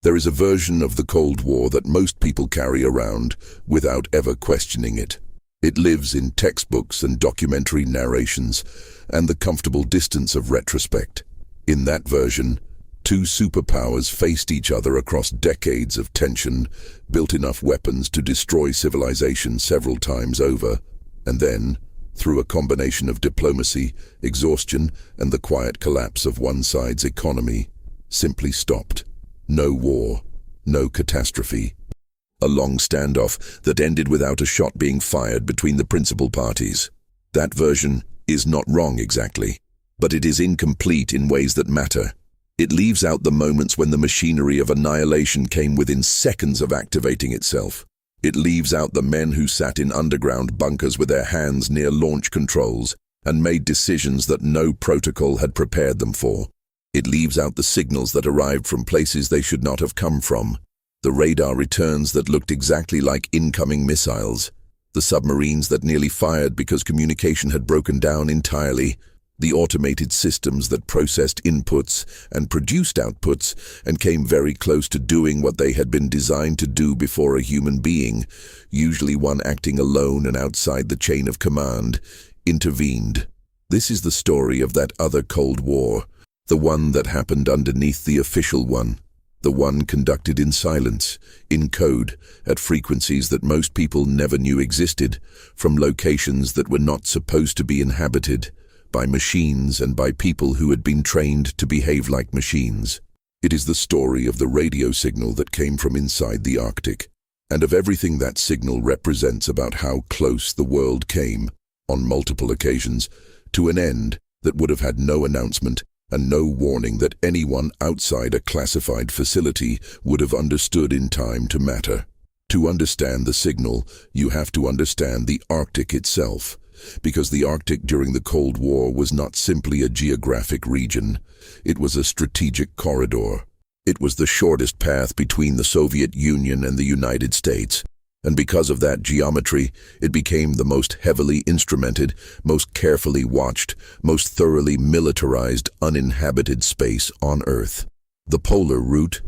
There is a version of the Cold War that most people carry around without ever questioning it. It lives in textbooks and documentary narrations and the comfortable distance of retrospect. In that version, two superpowers faced each other across decades of tension, built enough weapons to destroy civilization several times over, and then, through a combination of diplomacy, exhaustion, and the quiet collapse of one side's economy, simply stopped. No war, no catastrophe. A long standoff that ended without a shot being fired between the principal parties. That version is not wrong exactly, but it is incomplete in ways that matter. It leaves out the moments when the machinery of annihilation came within seconds of activating itself. It leaves out the men who sat in underground bunkers with their hands near launch controls and made decisions that no protocol had prepared them for. It leaves out the signals that arrived from places they should not have come from. The radar returns that looked exactly like incoming missiles. The submarines that nearly fired because communication had broken down entirely. The automated systems that processed inputs and produced outputs and came very close to doing what they had been designed to do before a human being, usually one acting alone and outside the chain of command, intervened. This is the story of that other Cold War, the one that happened underneath the official one, the one conducted in silence, in code, at frequencies that most people never knew existed, from locations that were not supposed to be inhabited, by machines and by people who had been trained to behave like machines. It is the story of the radio signal that came from inside the Arctic, and of everything that signal represents about how close the world came, on multiple occasions, to an end that would have had no announcement and no warning that anyone outside a classified facility would have understood in time to matter. To understand the signal, you have to understand the Arctic itself, because the Arctic during the Cold War was not simply a geographic region. It was a strategic corridor. It was the shortest path between the Soviet Union and the United States, and because of that geometry, it became the most heavily instrumented, most carefully watched, most thoroughly militarized uninhabited space on Earth. The polar route,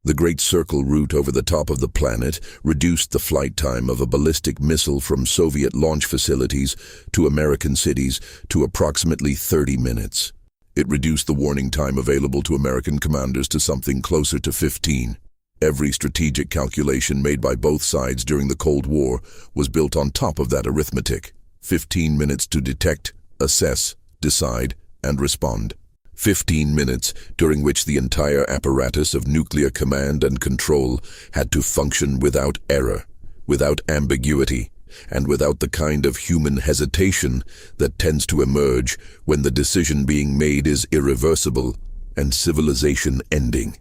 the Great Circle route over the top of the planet, reduced the flight time of a ballistic missile from Soviet launch facilities to American cities to approximately 30 minutes. It reduced the warning time available to American commanders to something closer to 15. Every strategic calculation made by both sides during the Cold War was built on top of that arithmetic. 15 minutes to detect, assess, decide, and respond. 15 minutes during which the entire apparatus of nuclear command and control had to function without error, without ambiguity, and without the kind of human hesitation that tends to emerge when the decision being made is irreversible and civilization ending.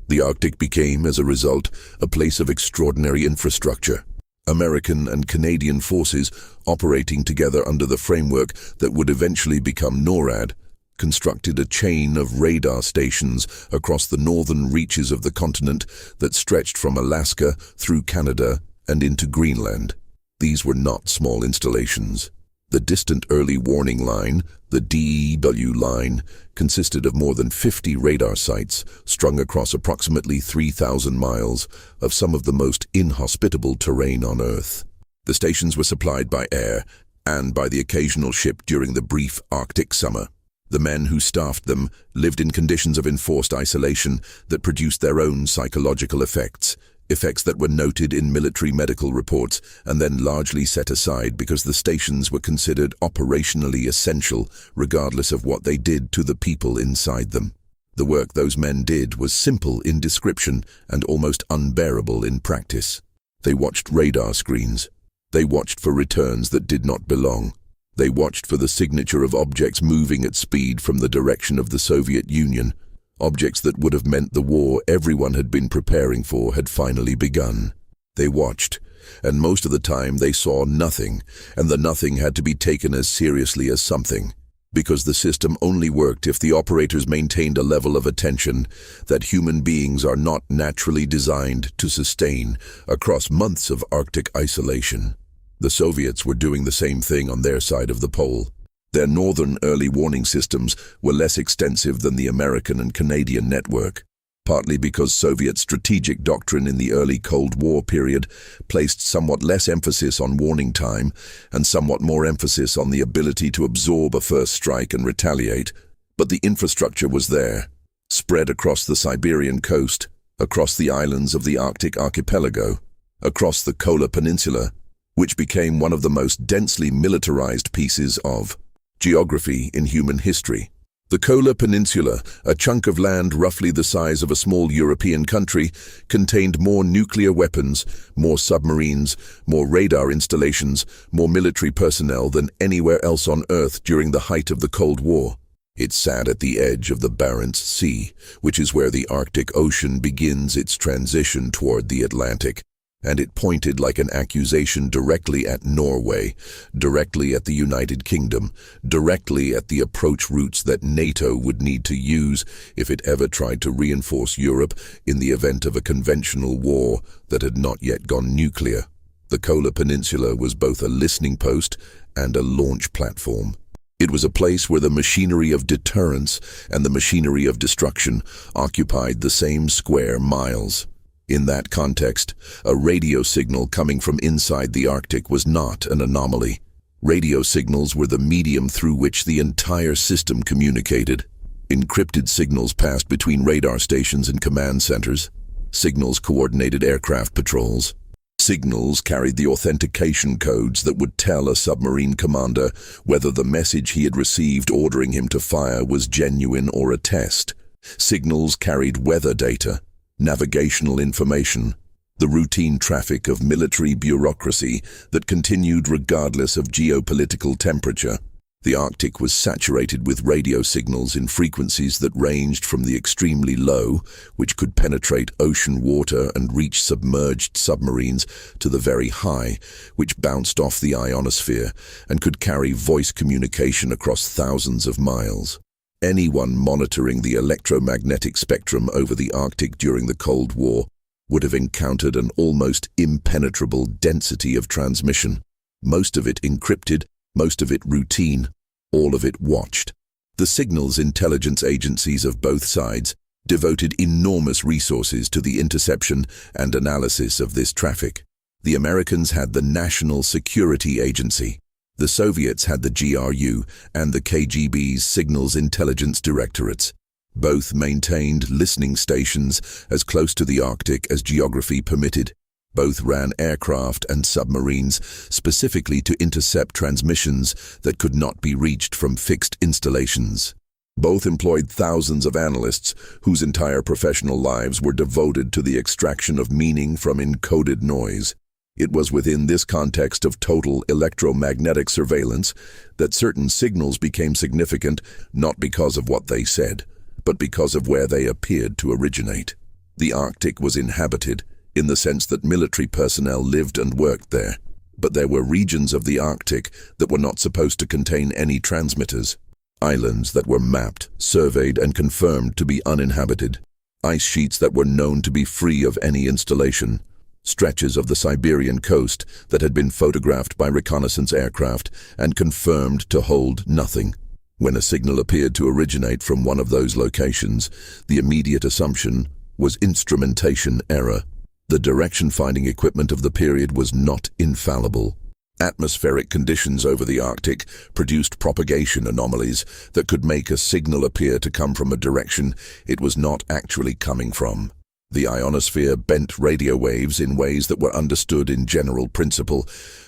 The Arctic became, as a result, a place of extraordinary infrastructure. American and Canadian forces operating together under the framework that would eventually become NORAD constructed a chain of radar stations across the northern reaches of the continent that stretched from Alaska through Canada and into Greenland. These were not small installations. The distant early warning line, the DEW line, consisted of more than 50 radar sites strung across approximately 3,000 miles of some of the most inhospitable terrain on Earth. The stations were supplied by air and by the occasional ship during the brief Arctic summer. The men who staffed them lived in conditions of enforced isolation that produced their own psychological effects that were noted in military medical reports and then largely set aside because the stations were considered operationally essential regardless of what they did to the people inside them. The work those men did was simple in description and almost unbearable in practice. They watched radar screens. They watched for returns that did not belong. They watched for the signature of objects moving at speed from the direction of the Soviet Union, objects that would have meant the war everyone had been preparing for had finally begun. They watched, and most of the time they saw nothing, and the nothing had to be taken as seriously as something, because the system only worked if the operators maintained a level of attention that human beings are not naturally designed to sustain across months of Arctic isolation. The Soviets were doing the same thing on their side of the pole. Their northern early warning systems were less extensive than the American and Canadian network. partly because Soviet strategic doctrine in the early Cold War period placed somewhat less emphasis on warning time and somewhat more emphasis on the ability to absorb a first strike and retaliate. But the infrastructure was there, spread across the Siberian coast, across the islands of the Arctic archipelago, across the Kola Peninsula, which became one of the most densely militarized pieces of geography in human history. The Kola Peninsula, a chunk of land roughly the size of a small European country, contained more nuclear weapons, more submarines, more radar installations, more military personnel than anywhere else on Earth during the height of the Cold War. It sat at the edge of the Barents Sea, which is where the Arctic Ocean begins its transition toward the Atlantic, and it pointed like an accusation directly at Norway, directly at the United Kingdom, directly at the approach routes that NATO would need to use if it ever tried to reinforce Europe in the event of a conventional war that had not yet gone nuclear. The Kola Peninsula was both a listening post and a launch platform. It was a place where the machinery of deterrence and the machinery of destruction occupied the same square miles. In that context, a radio signal coming from inside the Arctic was not an anomaly. Radio signals were the medium through which the entire system communicated. Encrypted signals passed between radar stations and command centers. Signals coordinated aircraft patrols. Signals carried the authentication codes that would tell a submarine commander whether the message he had received ordering him to fire was genuine or a test. Signals carried weather data, navigational information, the routine traffic of military bureaucracy that continued regardless of geopolitical temperature. The Arctic was saturated with radio signals in frequencies that ranged from the extremely low, which could penetrate ocean water and reach submerged submarines, to the very high, which bounced off the ionosphere and could carry voice communication across thousands of miles. Anyone monitoring the electromagnetic spectrum over the Arctic during the Cold War would have encountered an almost impenetrable density of transmission, most of it encrypted, most of it routine, all of it watched. The signals intelligence agencies of both sides devoted enormous resources to the interception and analysis of this traffic. The Americans had the National Security Agency. The Soviets had the GRU and the KGB's Signals Intelligence Directorates. Both maintained listening stations as close to the Arctic as geography permitted. Both ran aircraft and submarines specifically to intercept transmissions that could not be reached from fixed installations. Both employed thousands of analysts whose entire professional lives were devoted to the extraction of meaning from encoded noise. It was within this context of total electromagnetic surveillance that certain signals became significant not because of what they said, but because of where they appeared to originate. The Arctic was inhabited, in the sense that military personnel lived and worked there, but there were regions of the Arctic that were not supposed to contain any transmitters. Islands that were mapped, surveyed, and confirmed to be uninhabited. Ice sheets that were known to be free of any installation. Stretches of the Siberian coast that had been photographed by reconnaissance aircraft and confirmed to hold nothing. When a signal appeared to originate from one of those locations, the immediate assumption was instrumentation error. The direction-finding equipment of the period was not infallible. Atmospheric conditions over the Arctic produced propagation anomalies that could make a signal appear to come from a direction it was not actually coming from. The ionosphere bent radio waves in ways that were understood in general principle,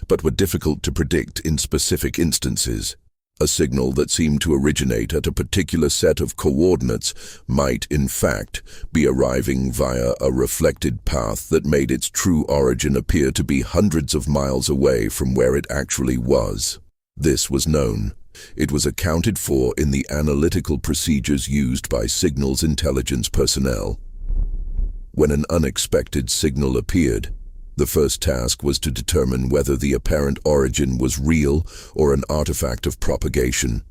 but were difficult to predict in specific instances. A signal that seemed to originate at a particular set of coordinates might, in fact, be arriving via a reflected path that made its true origin appear to be hundreds of miles away from where it actually was. This was known. It was accounted for in the analytical procedures used by signals intelligence personnel. When an unexpected signal appeared, the first task was to determine whether the apparent origin was real or an artifact of propagation.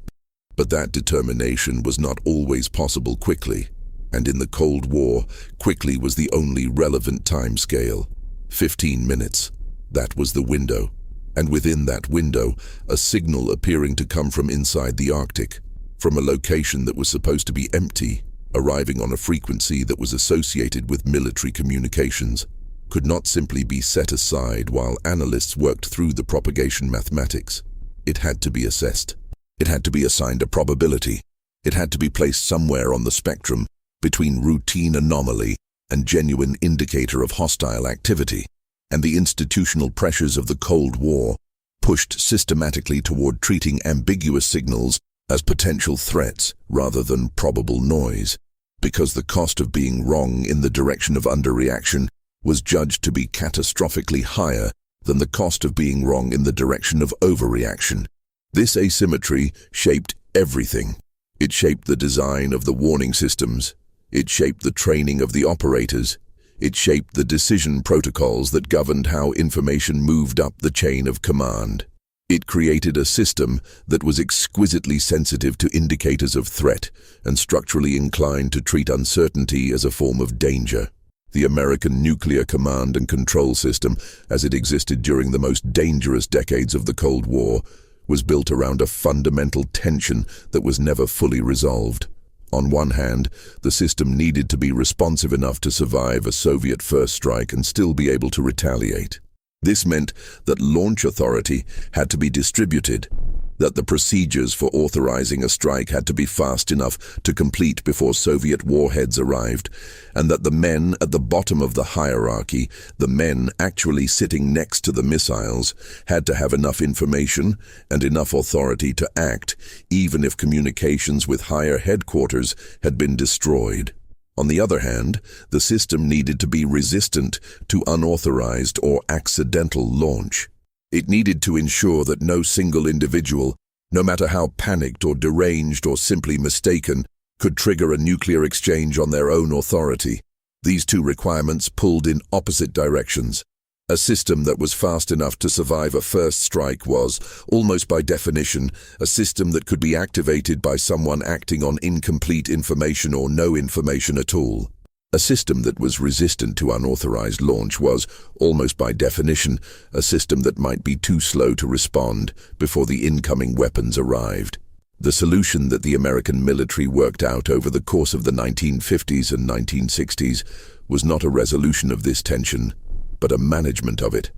But that determination was not always possible quickly, and in the Cold War, quickly was the only relevant time scale. 15 minutes. That was the window. And within that window, a signal appearing to come from inside the Arctic, from a location that was supposed to be empty, arriving on a frequency that was associated with military communications, could not simply be set aside while analysts worked through the propagation mathematics. It had to be assessed. It had to be assigned a probability. It had to be placed somewhere on the spectrum between routine anomaly and genuine indicator of hostile activity. And the institutional pressures of the Cold War pushed systematically toward treating ambiguous signals as potential threats rather than probable noise, because the cost of being wrong in the direction of underreaction was judged to be catastrophically higher than the cost of being wrong in the direction of overreaction. This asymmetry shaped everything. It shaped the design of the warning systems. It shaped the training of the operators. It shaped the decision protocols that governed how information moved up the chain of command. It created a system that was exquisitely sensitive to indicators of threat and structurally inclined to treat uncertainty as a form of danger. The American nuclear command and control system, as it existed during the most dangerous decades of the Cold War, was built around a fundamental tension that was never fully resolved. On one hand, the system needed to be responsive enough to survive a Soviet first strike and still be able to retaliate. This meant that launch authority had to be distributed, that the procedures for authorizing a strike had to be fast enough to complete before Soviet warheads arrived, and that the men at the bottom of the hierarchy, the men actually sitting next to the missiles, had to have enough information and enough authority to act, even if communications with higher headquarters had been destroyed. On the other hand, the system needed to be resistant to unauthorized or accidental launch. It needed to ensure that no single individual, no matter how panicked or deranged or simply mistaken, could trigger a nuclear exchange on their own authority. These two requirements pulled in opposite directions. A system that was fast enough to survive a first strike was, almost by definition, a system that could be activated by someone acting on incomplete information or no information at all. A system that was resistant to unauthorized launch was, almost by definition, a system that might be too slow to respond before the incoming weapons arrived. The solution that the American military worked out over the course of the 1950s and 1960s was not a resolution of this tension, but a management of it,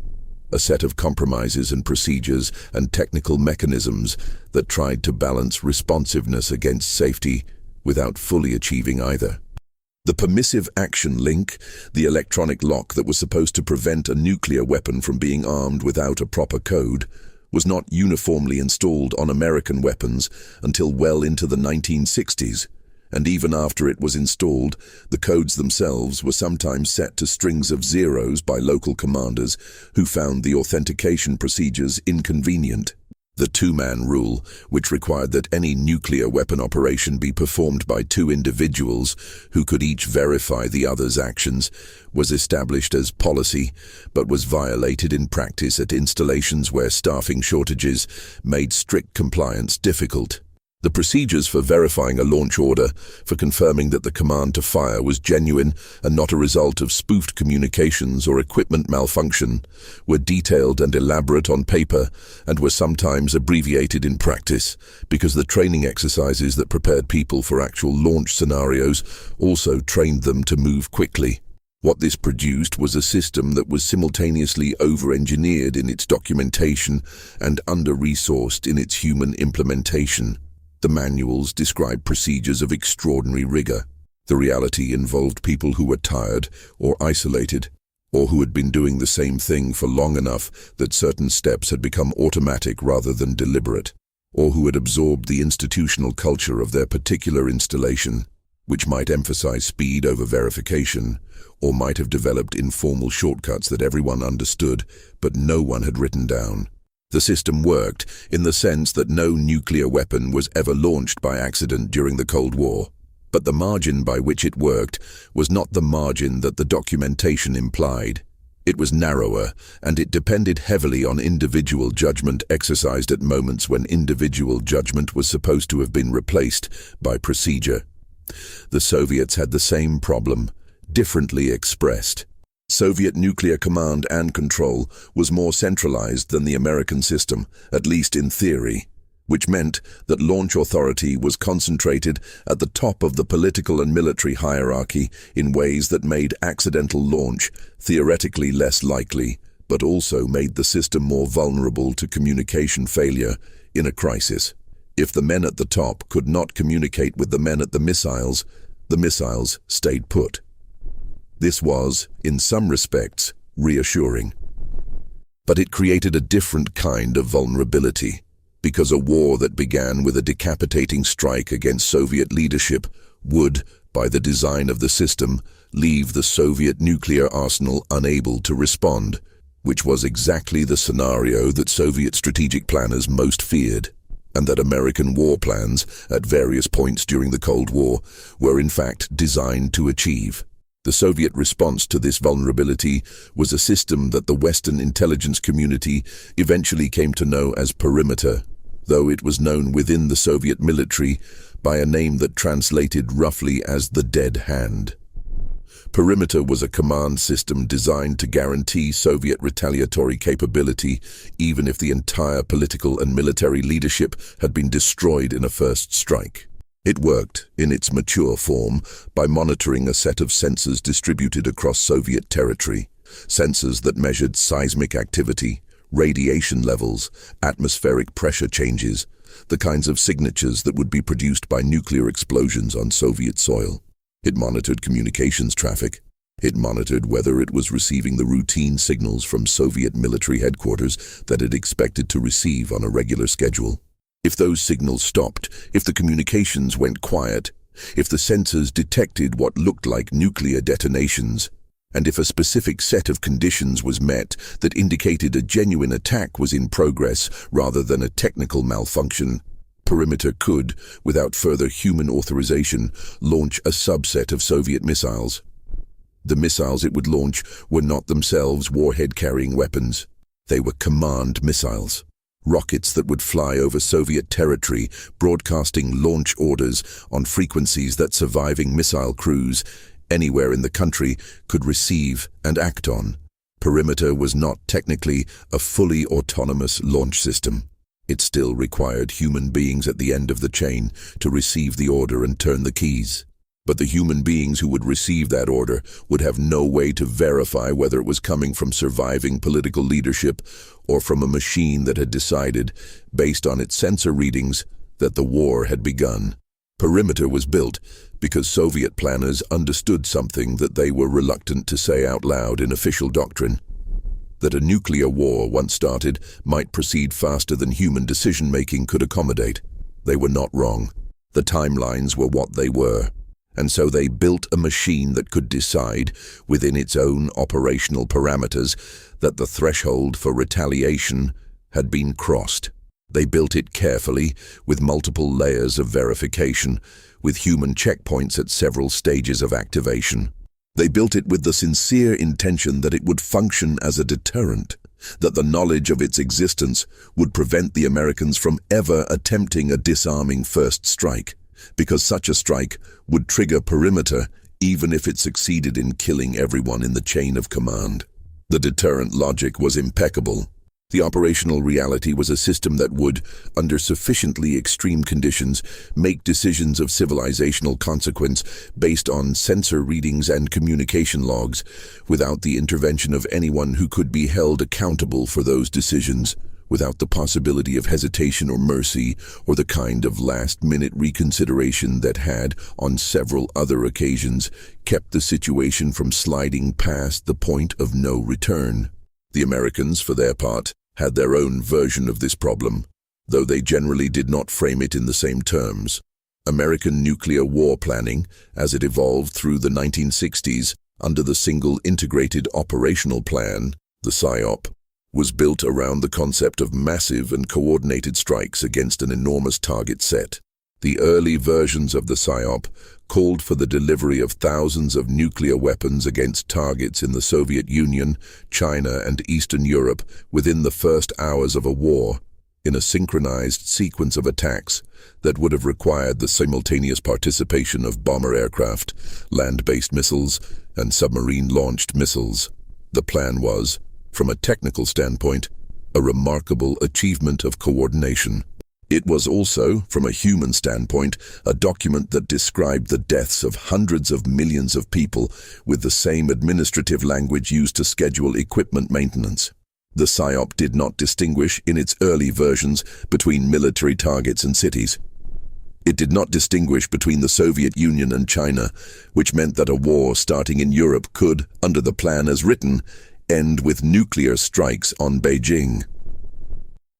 a set of compromises and procedures and technical mechanisms that tried to balance responsiveness against safety without fully achieving either. The permissive action link, the electronic lock that was supposed to prevent a nuclear weapon from being armed without a proper code, was not uniformly installed on American weapons until well into the 1960s. And even after it was installed, the codes themselves were sometimes set to strings of zeros by local commanders who found the authentication procedures inconvenient. The two-man rule, which required that any nuclear weapon operation be performed by two individuals who could each verify the other's actions, was established as policy, but was violated in practice at installations where staffing shortages made strict compliance difficult. The procedures for verifying a launch order, for confirming that the command to fire was genuine and not a result of spoofed communications or equipment malfunction, were detailed and elaborate on paper and were sometimes abbreviated in practice, because the training exercises that prepared people for actual launch scenarios also trained them to move quickly. What this produced was a system that was simultaneously over-engineered in its documentation and under-resourced in its human implementation. The manuals described procedures of extraordinary rigor. The reality involved people who were tired or isolated, or who had been doing the same thing for long enough that certain steps had become automatic rather than deliberate, or who had absorbed the institutional culture of their particular installation, which might emphasize speed over verification, or might have developed informal shortcuts that everyone understood but no one had written down. The system worked in the sense that no nuclear weapon was ever launched by accident during the Cold War. But the margin by which it worked was not the margin that the documentation implied. It was narrower, and it depended heavily on individual judgment exercised at moments when individual judgment was supposed to have been replaced by procedure. The Soviets had the same problem, differently expressed. Soviet nuclear command and control was more centralized than the American system, at least in theory. which meant that launch authority was concentrated at the top of the political and military hierarchy in ways that made accidental launch theoretically less likely, but also made the system more vulnerable to communication failure in a crisis. If the men at the top could not communicate with the men at the missiles stayed put. This was, in some respects, reassuring. But it created a different kind of vulnerability, because a war that began with a decapitating strike against Soviet leadership would, by the design of the system, leave the Soviet nuclear arsenal unable to respond, which was exactly the scenario that Soviet strategic planners most feared, and that American war plans, at various points during the Cold War, were in fact designed to achieve. The Soviet response to this vulnerability was a system that the Western intelligence community eventually came to know as perimeter, though it was known within the Soviet military by a name that translated roughly as the dead hand. Perimeter was a command system designed to guarantee Soviet retaliatory capability, even if the entire political and military leadership had been destroyed in a first strike. It worked, in its mature form, by monitoring a set of sensors distributed across Soviet territory, sensors that measured seismic activity, radiation levels, atmospheric pressure changes, the kinds of signatures that would be produced by nuclear explosions on Soviet soil. It monitored communications traffic. It monitored whether it was receiving the routine signals from Soviet military headquarters that it expected to receive on a regular schedule. If those signals stopped, if the communications went quiet, if the sensors detected what looked like nuclear detonations, and if a specific set of conditions was met that indicated a genuine attack was in progress rather than a technical malfunction, Perimeter could, without further human authorization, launch a subset of Soviet missiles. The missiles it would launch were not themselves warhead-carrying weapons. They were command missiles. Rockets that would fly over Soviet territory, broadcasting launch orders on frequencies that surviving missile crews anywhere in the country could receive and act on. Perimeter was not technically a fully autonomous launch system. It still required human beings at the end of the chain to receive the order and turn the keys. But the human beings who would receive that order would have no way to verify whether it was coming from surviving political leadership or from a machine that had decided, based on its sensor readings, that the war had begun. Perimeter was built because Soviet planners understood something that they were reluctant to say out loud in official doctrine: that a nuclear war, once started, might proceed faster than human decision-making could accommodate. They were not wrong. The timelines were what they were. And so they built a machine that could decide, within its own operational parameters, that the threshold for retaliation had been crossed. They built it carefully, with multiple layers of verification, with human checkpoints at several stages of activation. They built it with the sincere intention that it would function as a deterrent, that the knowledge of its existence would prevent the Americans from ever attempting a disarming first strike, because such a strike would trigger Perimeter even if it succeeded in killing everyone in the chain of command. The deterrent logic was impeccable. The operational reality was a system that would, under sufficiently extreme conditions, make decisions of civilizational consequence based on sensor readings and communication logs, without the intervention of anyone who could be held accountable for those decisions, without the possibility of hesitation or mercy, or the kind of last-minute reconsideration that had, on several other occasions, kept the situation from sliding past the point of no return. The Americans, for their part, had their own version of this problem, though they generally did not frame it in the same terms. American nuclear war planning, as it evolved through the 1960s under the Single Integrated Operational Plan, the PSYOP, was built around the concept of massive and coordinated strikes against an enormous target set. The early versions of the PSYOP called for the delivery of thousands of nuclear weapons against targets in the Soviet Union, China, and Eastern Europe within the first hours of a war, in a synchronized sequence of attacks that would have required the simultaneous participation of bomber aircraft, land-based missiles, and submarine-launched missiles. The plan was, from a technical standpoint, a remarkable achievement of coordination. It was also, from a human standpoint, a document that described the deaths of hundreds of millions of people with the same administrative language used to schedule equipment maintenance. The PSYOP did not distinguish, in its early versions, between military targets and cities. It did not distinguish between the Soviet Union and China, which meant that a war starting in Europe could, under the plan as written, end with nuclear strikes on Beijing.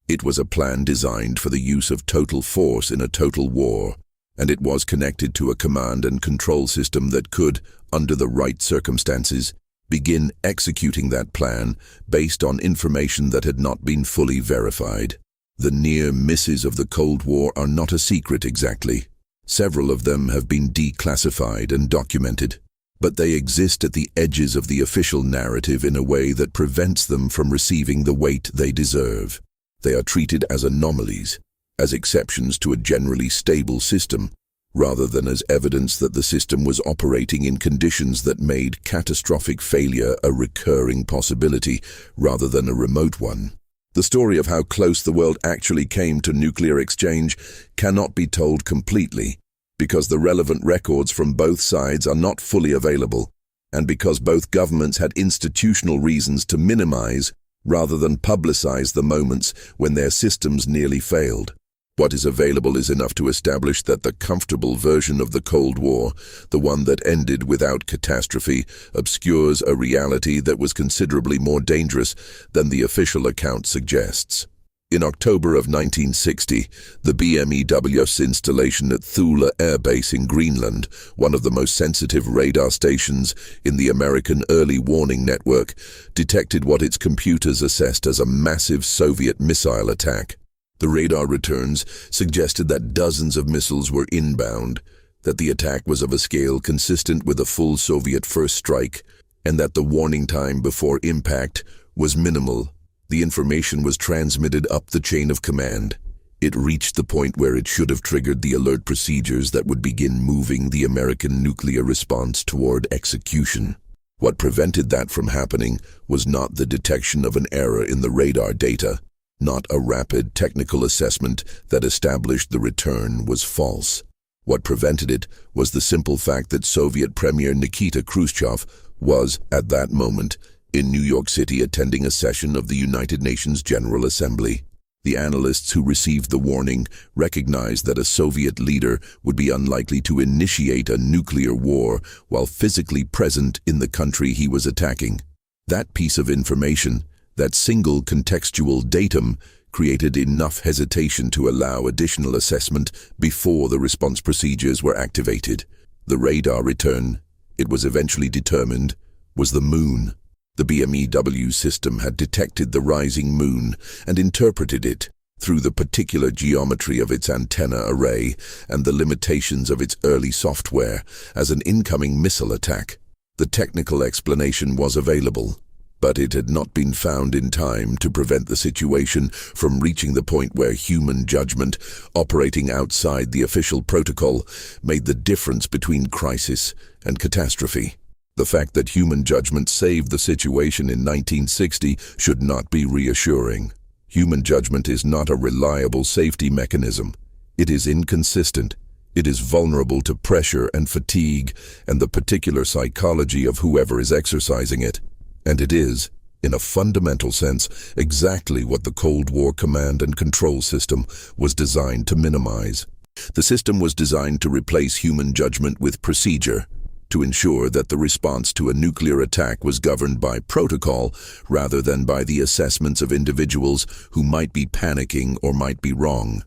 It was a plan designed for the use of total force in a total war, and it was connected to a command and control system that could, under the right circumstances, begin executing that plan based on information that had not been fully verified. The near misses of the Cold War are not a secret exactly. Several of them have been declassified and documented, but they exist at the edges of the official narrative in a way that prevents them from receiving the weight they deserve. They are treated as anomalies, as exceptions to a generally stable system, rather than as evidence that the system was operating in conditions that made catastrophic failure a recurring possibility rather than a remote one. The story of how close the world actually came to nuclear exchange cannot be told completely, because the relevant records from both sides are not fully available, and because both governments had institutional reasons to minimize rather than publicize the moments when their systems nearly failed. What is available is enough to establish that the comfortable version of the Cold War, the one that ended without catastrophe, obscures a reality that was considerably more dangerous than the official account suggests. In October of 1960, the BMEW's installation at Thule Air Base in Greenland, one of the most sensitive radar stations in the American Early Warning Network, detected what its computers assessed as a massive Soviet missile attack. The radar returns suggested that dozens of missiles were inbound, that the attack was of a scale consistent with a full Soviet first strike, and that the warning time before impact was minimal. The information was transmitted up the chain of command. It reached the point where it should have triggered the alert procedures that would begin moving the American nuclear response toward execution. What prevented that from happening was not the detection of an error in the radar data, not a rapid technical assessment that established the return was false. What prevented it was the simple fact that Soviet Premier Nikita Khrushchev was, at that moment, in New York City attending a session of the United Nations General Assembly. The analysts who received the warning recognized that a Soviet leader would be unlikely to initiate a nuclear war while physically present in the country he was attacking. That piece of information, that single contextual datum, created enough hesitation to allow additional assessment before the response procedures were activated. The radar return, it was eventually determined, was the moon. The BMEW system had detected the rising moon and interpreted it, through the particular geometry of its antenna array and the limitations of its early software, as an incoming missile attack. The technical explanation was available, but it had not been found in time to prevent the situation from reaching the point where human judgment, operating outside the official protocol, made the difference between crisis and catastrophe. The fact that human judgment saved the situation in 1960 should not be reassuring. Human judgment is not a reliable safety mechanism. It is inconsistent. It is vulnerable to pressure and fatigue and the particular psychology of whoever is exercising it. And it is, in a fundamental sense, exactly what the Cold War command and control system was designed to minimize. The system was designed to replace human judgment with procedure, to ensure that the response to a nuclear attack was governed by protocol rather than by the assessments of individuals who might be panicking or might be wrong.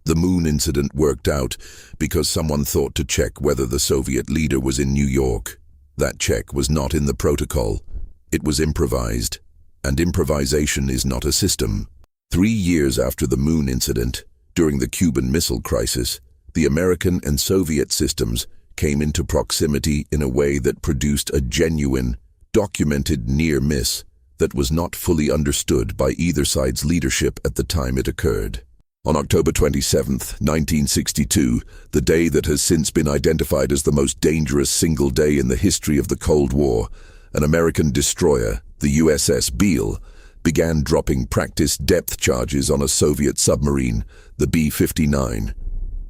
The moon incident worked out because someone thought to check whether the Soviet leader was in New York. That check was not in the protocol. It was improvised, and improvisation is not a system. 3 years after the moon incident, during the Cuban Missile Crisis, the American and Soviet systems came into proximity in a way that produced a genuine, documented near miss that was not fully understood by either side's leadership at the time it occurred. On October 27, 1962, the day that has since been identified as the most dangerous single day in the history of the Cold War, an American destroyer, the USS Beale, began dropping practice depth charges on a Soviet submarine, the B-59,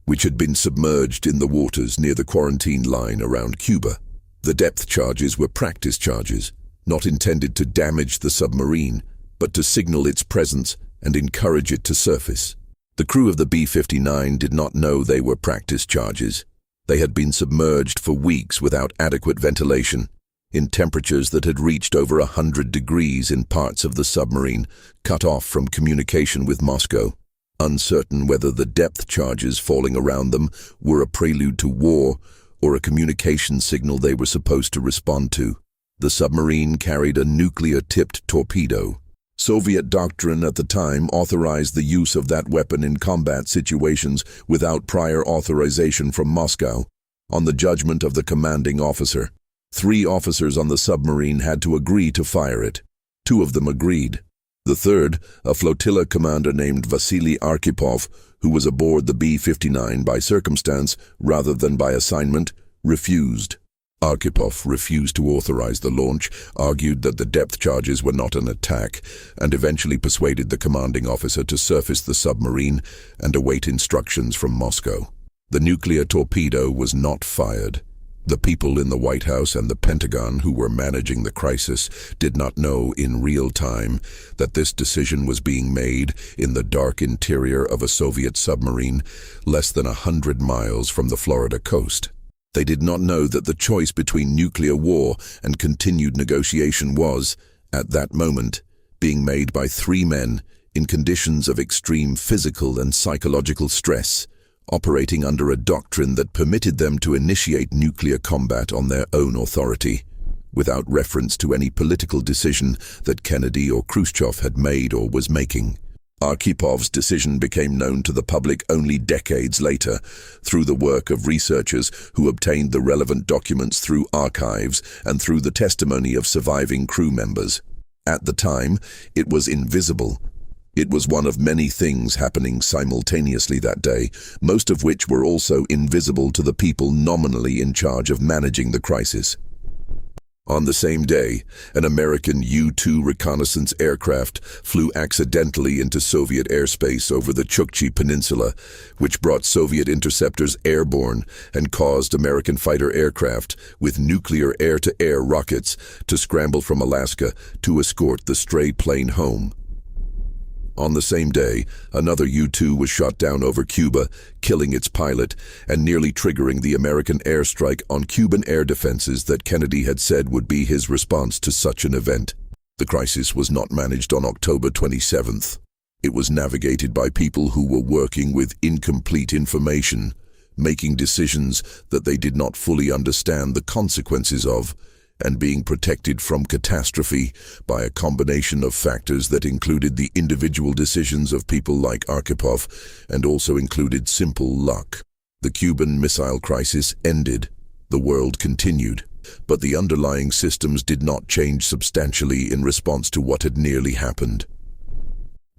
which had been submerged in the waters near the quarantine line around Cuba. The depth charges were practice charges, not intended to damage the submarine, but to signal its presence and encourage it to surface. The crew of the B-59 did not know they were practice charges. They had been submerged for weeks without adequate ventilation, in temperatures that had reached over 100 degrees in parts of the submarine, cut off from communication with Moscow. Uncertain whether the depth charges falling around them were a prelude to war or a communication signal they were supposed to respond to. The submarine carried a nuclear-tipped torpedo. Soviet doctrine at the time authorized the use of that weapon in combat situations without prior authorization from Moscow, on the judgment of the commanding officer. 3 officers on the submarine had to agree to fire it. 2 of them agreed. The third, a flotilla commander named Vasily Arkhipov, who was aboard the B-59 by circumstance rather than by assignment, refused. Arkhipov refused to authorize the launch, argued that the depth charges were not an attack, and eventually persuaded the commanding officer to surface the submarine and await instructions from Moscow. The nuclear torpedo was not fired. The people in the White House and the Pentagon who were managing the crisis did not know in real time that this decision was being made in the dark interior of a Soviet submarine less than 100 miles from the Florida coast. They did not know that the choice between nuclear war and continued negotiation was, at that moment, being made by 3 men in conditions of extreme physical and psychological stress, operating under a doctrine that permitted them to initiate nuclear combat on their own authority, without reference to any political decision that Kennedy or Khrushchev had made or was making. Arkhipov's decision became known to the public only decades later, through the work of researchers who obtained the relevant documents through archives and through the testimony of surviving crew members. At the time, it was invisible. It was one of many things happening simultaneously that day, most of which were also invisible to the people nominally in charge of managing the crisis. On the same day, an American U-2 reconnaissance aircraft flew accidentally into Soviet airspace over the Chukchi Peninsula, which brought Soviet interceptors airborne and caused American fighter aircraft with nuclear air-to-air rockets to scramble from Alaska to escort the stray plane home. On the same day, another U-2 was shot down over Cuba, killing its pilot and nearly triggering the American airstrike on Cuban air defenses that Kennedy had said would be his response to such an event. The crisis was not managed on October 27th. It was navigated by people who were working with incomplete information, making decisions that they did not fully understand the consequences of, and being protected from catastrophe by a combination of factors that included the individual decisions of people like Arkhipov and also included simple luck. The Cuban Missile Crisis ended. The world continued. But the underlying systems did not change substantially in response to what had nearly happened.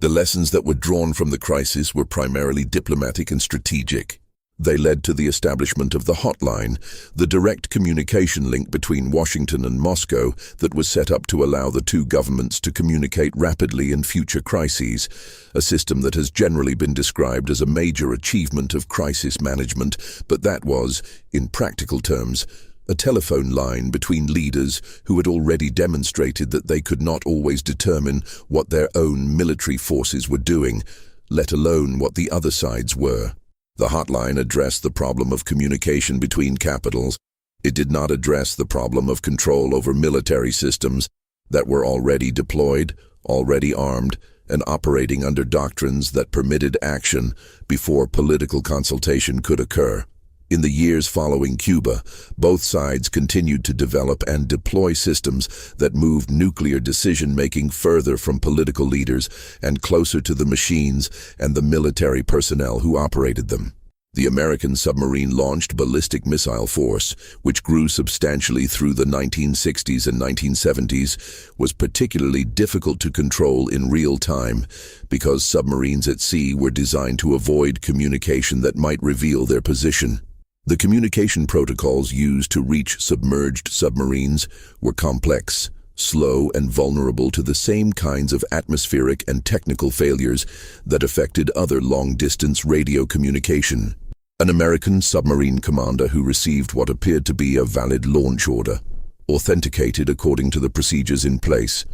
The lessons that were drawn from the crisis were primarily diplomatic and strategic. They led to the establishment of the hotline, the direct communication link between Washington and Moscow that was set up to allow the 2 governments to communicate rapidly in future crises, a system that has generally been described as a major achievement of crisis management, but that was, in practical terms, a telephone line between leaders who had already demonstrated that they could not always determine what their own military forces were doing, let alone what the other sides were. The hotline addressed the problem of communication between capitals. It did not address the problem of control over military systems that were already deployed, already armed, and operating under doctrines that permitted action before political consultation could occur. In the years following Cuba, both sides continued to develop and deploy systems that moved nuclear decision-making further from political leaders and closer to the machines and the military personnel who operated them. The American submarine-launched ballistic missile force, which grew substantially through the 1960s and 1970s, was particularly difficult to control in real time because submarines at sea were designed to avoid communication that might reveal their position. The communication protocols used to reach submerged submarines were complex, slow and vulnerable to the same kinds of atmospheric and technical failures that affected other long-distance radio communication. An American submarine commander who received what appeared to be a valid launch order, authenticated according to the procedures in place,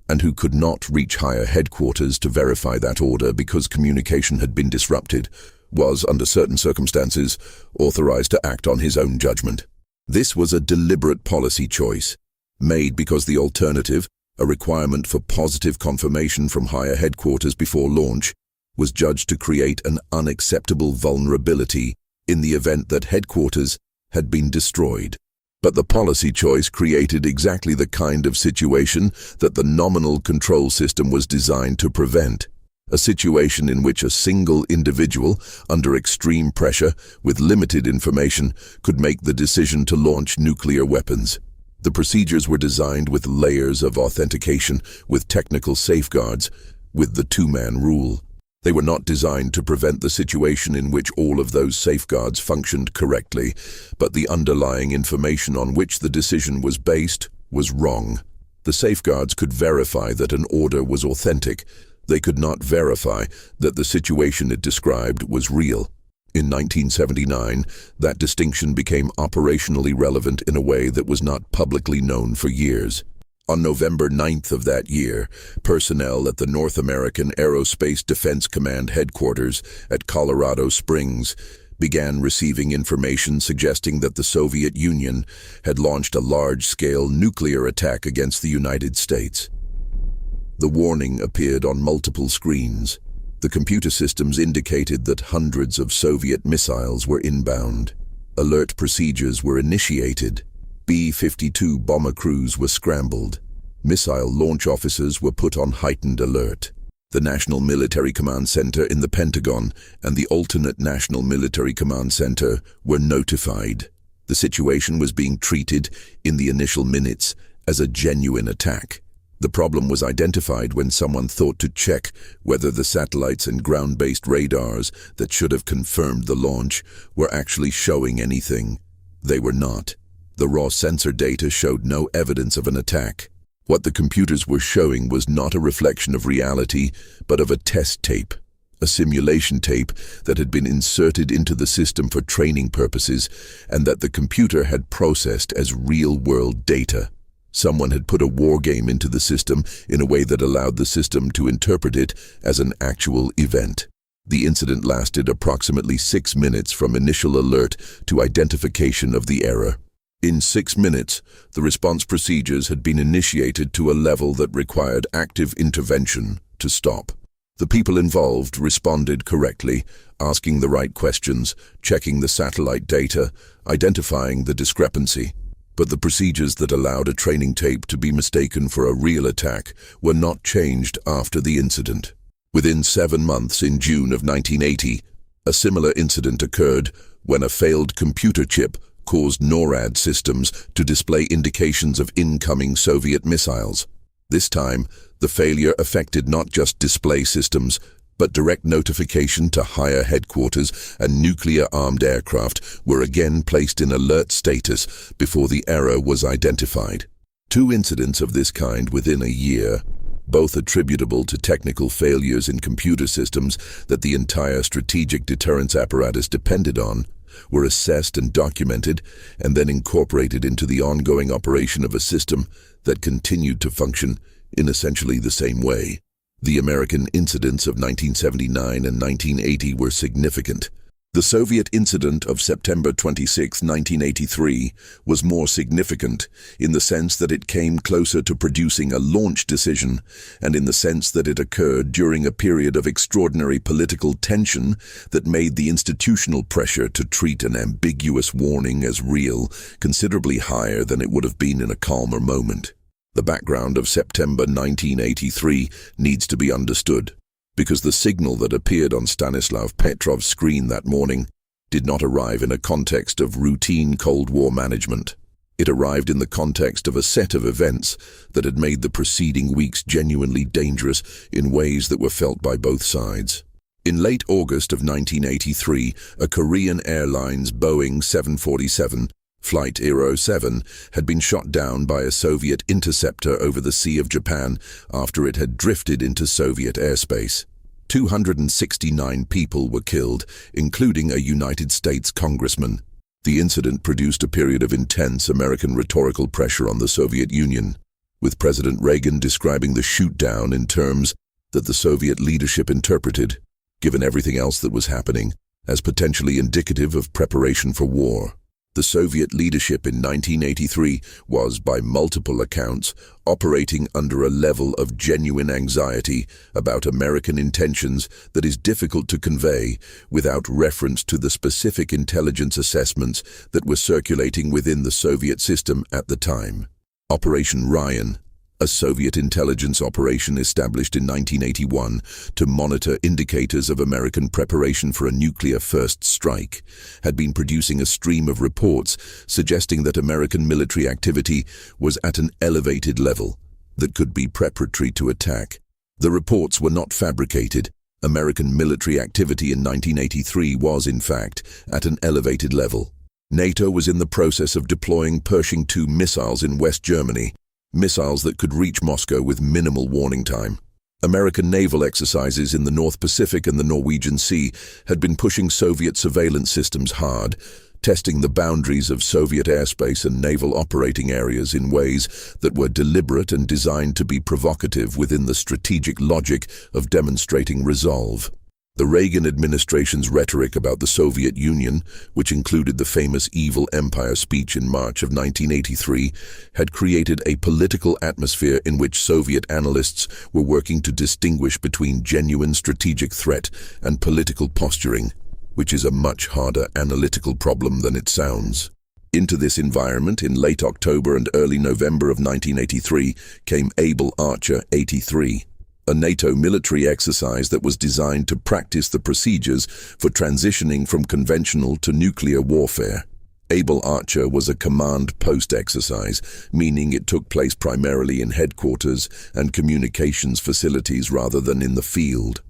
and who could not reach higher headquarters to verify that order because communication had been disrupted, was, under certain circumstances, authorized to act on his own judgment. This was a deliberate policy choice, made because the alternative, a requirement for positive confirmation from higher headquarters before launch, was judged to create an unacceptable vulnerability in the event that headquarters had been destroyed. But the policy choice created exactly the kind of situation that the nominal control system was designed to prevent. A situation in which a single individual, under extreme pressure, with limited information, could make the decision to launch nuclear weapons. The procedures were designed with layers of authentication, with technical safeguards, with the two-man rule. They were not designed to prevent the situation in which all of those safeguards functioned correctly, but the underlying information on which the decision was based was wrong. The safeguards could verify that an order was authentic. They could not verify that the situation it described was real. In 1979, that distinction became operationally relevant in a way that was not publicly known for years. On November 9th of that year, personnel at the North American Aerospace Defense Command headquarters at Colorado Springs began receiving information suggesting that the Soviet Union had launched a large-scale nuclear attack against the United States. The warning appeared on multiple screens. The computer systems indicated that hundreds of Soviet missiles were inbound. Alert procedures were initiated. B-52 bomber crews were scrambled. Missile launch officers were put on heightened alert. The National Military Command Center in the Pentagon and the alternate National Military Command Center were notified. The situation was being treated, in the initial minutes, as a genuine attack. The problem was identified when someone thought to check whether the satellites and ground-based radars that should have confirmed the launch were actually showing anything. They were not. The raw sensor data showed no evidence of an attack. What the computers were showing was not a reflection of reality, but of a test tape, a simulation tape that had been inserted into the system for training purposes and that the computer had processed as real-world data. Someone had put a war game into the system in a way that allowed the system to interpret it as an actual event. The incident lasted approximately 6 minutes from initial alert to identification of the error. In 6 minutes, the response procedures had been initiated to a level that required active intervention to stop. The people involved responded correctly, asking the right questions, checking the satellite data, identifying the discrepancy. But the procedures that allowed a training tape to be mistaken for a real attack were not changed after the incident. Within 7 months, in June of 1980, a similar incident occurred when a failed computer chip caused NORAD systems to display indications of incoming Soviet missiles. This time, the failure affected not just display systems, but direct notification to higher headquarters and nuclear-armed aircraft were again placed in alert status before the error was identified. 2 incidents of this kind within a year, both attributable to technical failures in computer systems that the entire strategic deterrence apparatus depended on, were assessed and documented and then incorporated into the ongoing operation of a system that continued to function in essentially the same way. The American incidents of 1979 and 1980 were significant. The Soviet incident of September 26, 1983, was more significant in the sense that it came closer to producing a launch decision and in the sense that it occurred during a period of extraordinary political tension that made the institutional pressure to treat an ambiguous warning as real considerably higher than it would have been in a calmer moment. The background of September 1983 needs to be understood, because the signal that appeared on Stanislav Petrov's screen that morning did not arrive in a context of routine Cold War management. It arrived in the context of a set of events that had made the preceding weeks genuinely dangerous in ways that were felt by both sides. In late August of 1983, a Korean Airlines Boeing 747, Flight 07 had been shot down by a Soviet interceptor over the Sea of Japan after it had drifted into Soviet airspace. 269 people were killed, including a United States congressman. The incident produced a period of intense American rhetorical pressure on the Soviet Union, with President Reagan describing the shoot-down in terms that the Soviet leadership interpreted, given everything else that was happening, as potentially indicative of preparation for war. The Soviet leadership in 1983 was, by multiple accounts, operating under a level of genuine anxiety about American intentions that is difficult to convey without reference to the specific intelligence assessments that were circulating within the Soviet system at the time. Operation Ryan, a Soviet intelligence operation established in 1981 to monitor indicators of American preparation for a nuclear first strike, had been producing a stream of reports suggesting that American military activity was at an elevated level that could be preparatory to attack. The reports were not fabricated. American military activity in 1983 was, in fact, at an elevated level. NATO was in the process of deploying Pershing II missiles in West Germany, missiles that could reach Moscow with minimal warning time. American naval exercises in the North Pacific and the Norwegian Sea had been pushing Soviet surveillance systems hard, testing the boundaries of Soviet airspace and naval operating areas in ways that were deliberate and designed to be provocative within the strategic logic of demonstrating resolve. The Reagan administration's rhetoric about the Soviet Union, which included the famous Evil Empire speech in March of 1983, had created a political atmosphere in which Soviet analysts were working to distinguish between genuine strategic threat and political posturing, which is a much harder analytical problem than it sounds. Into this environment, in late October and early November of 1983, came Able Archer 83. A NATO military exercise that was designed to practice the procedures for transitioning from conventional to nuclear warfare. Able Archer was a command post exercise, meaning it took place primarily in headquarters and communications facilities rather than in the field.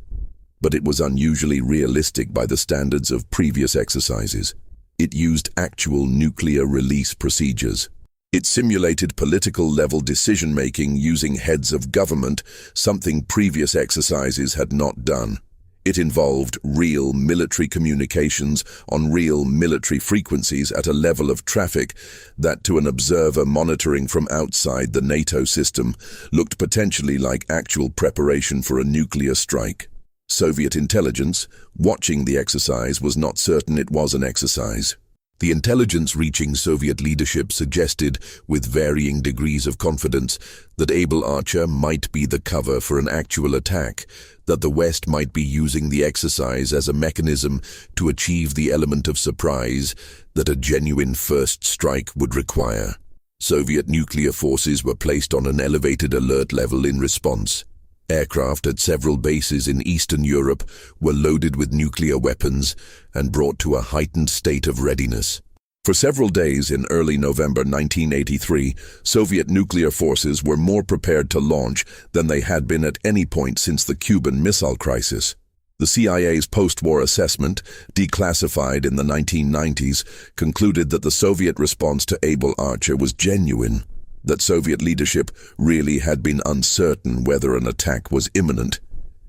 But it was unusually realistic by the standards of previous exercises. It used actual nuclear release procedures. It simulated political-level decision-making using heads of government, something previous exercises had not done. It involved real military communications on real military frequencies at a level of traffic that, to an observer monitoring from outside the NATO system, looked potentially like actual preparation for a nuclear strike. Soviet intelligence, watching the exercise, was not certain it was an exercise. The intelligence reaching Soviet leadership suggested, with varying degrees of confidence, that Able Archer might be the cover for an actual attack, that the West might be using the exercise as a mechanism to achieve the element of surprise that a genuine first strike would require. Soviet nuclear forces were placed on an elevated alert level in response. Aircraft at several bases in Eastern Europe were loaded with nuclear weapons and brought to a heightened state of readiness. For several days in early November 1983, Soviet nuclear forces were more prepared to launch than they had been at any point since the Cuban Missile Crisis. The CIA's post-war assessment, declassified in the 1990s, concluded that the Soviet response to Able Archer was genuine, that Soviet leadership really had been uncertain whether an attack was imminent,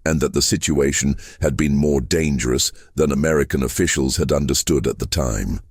and that the situation had been more dangerous than American officials had understood at the time.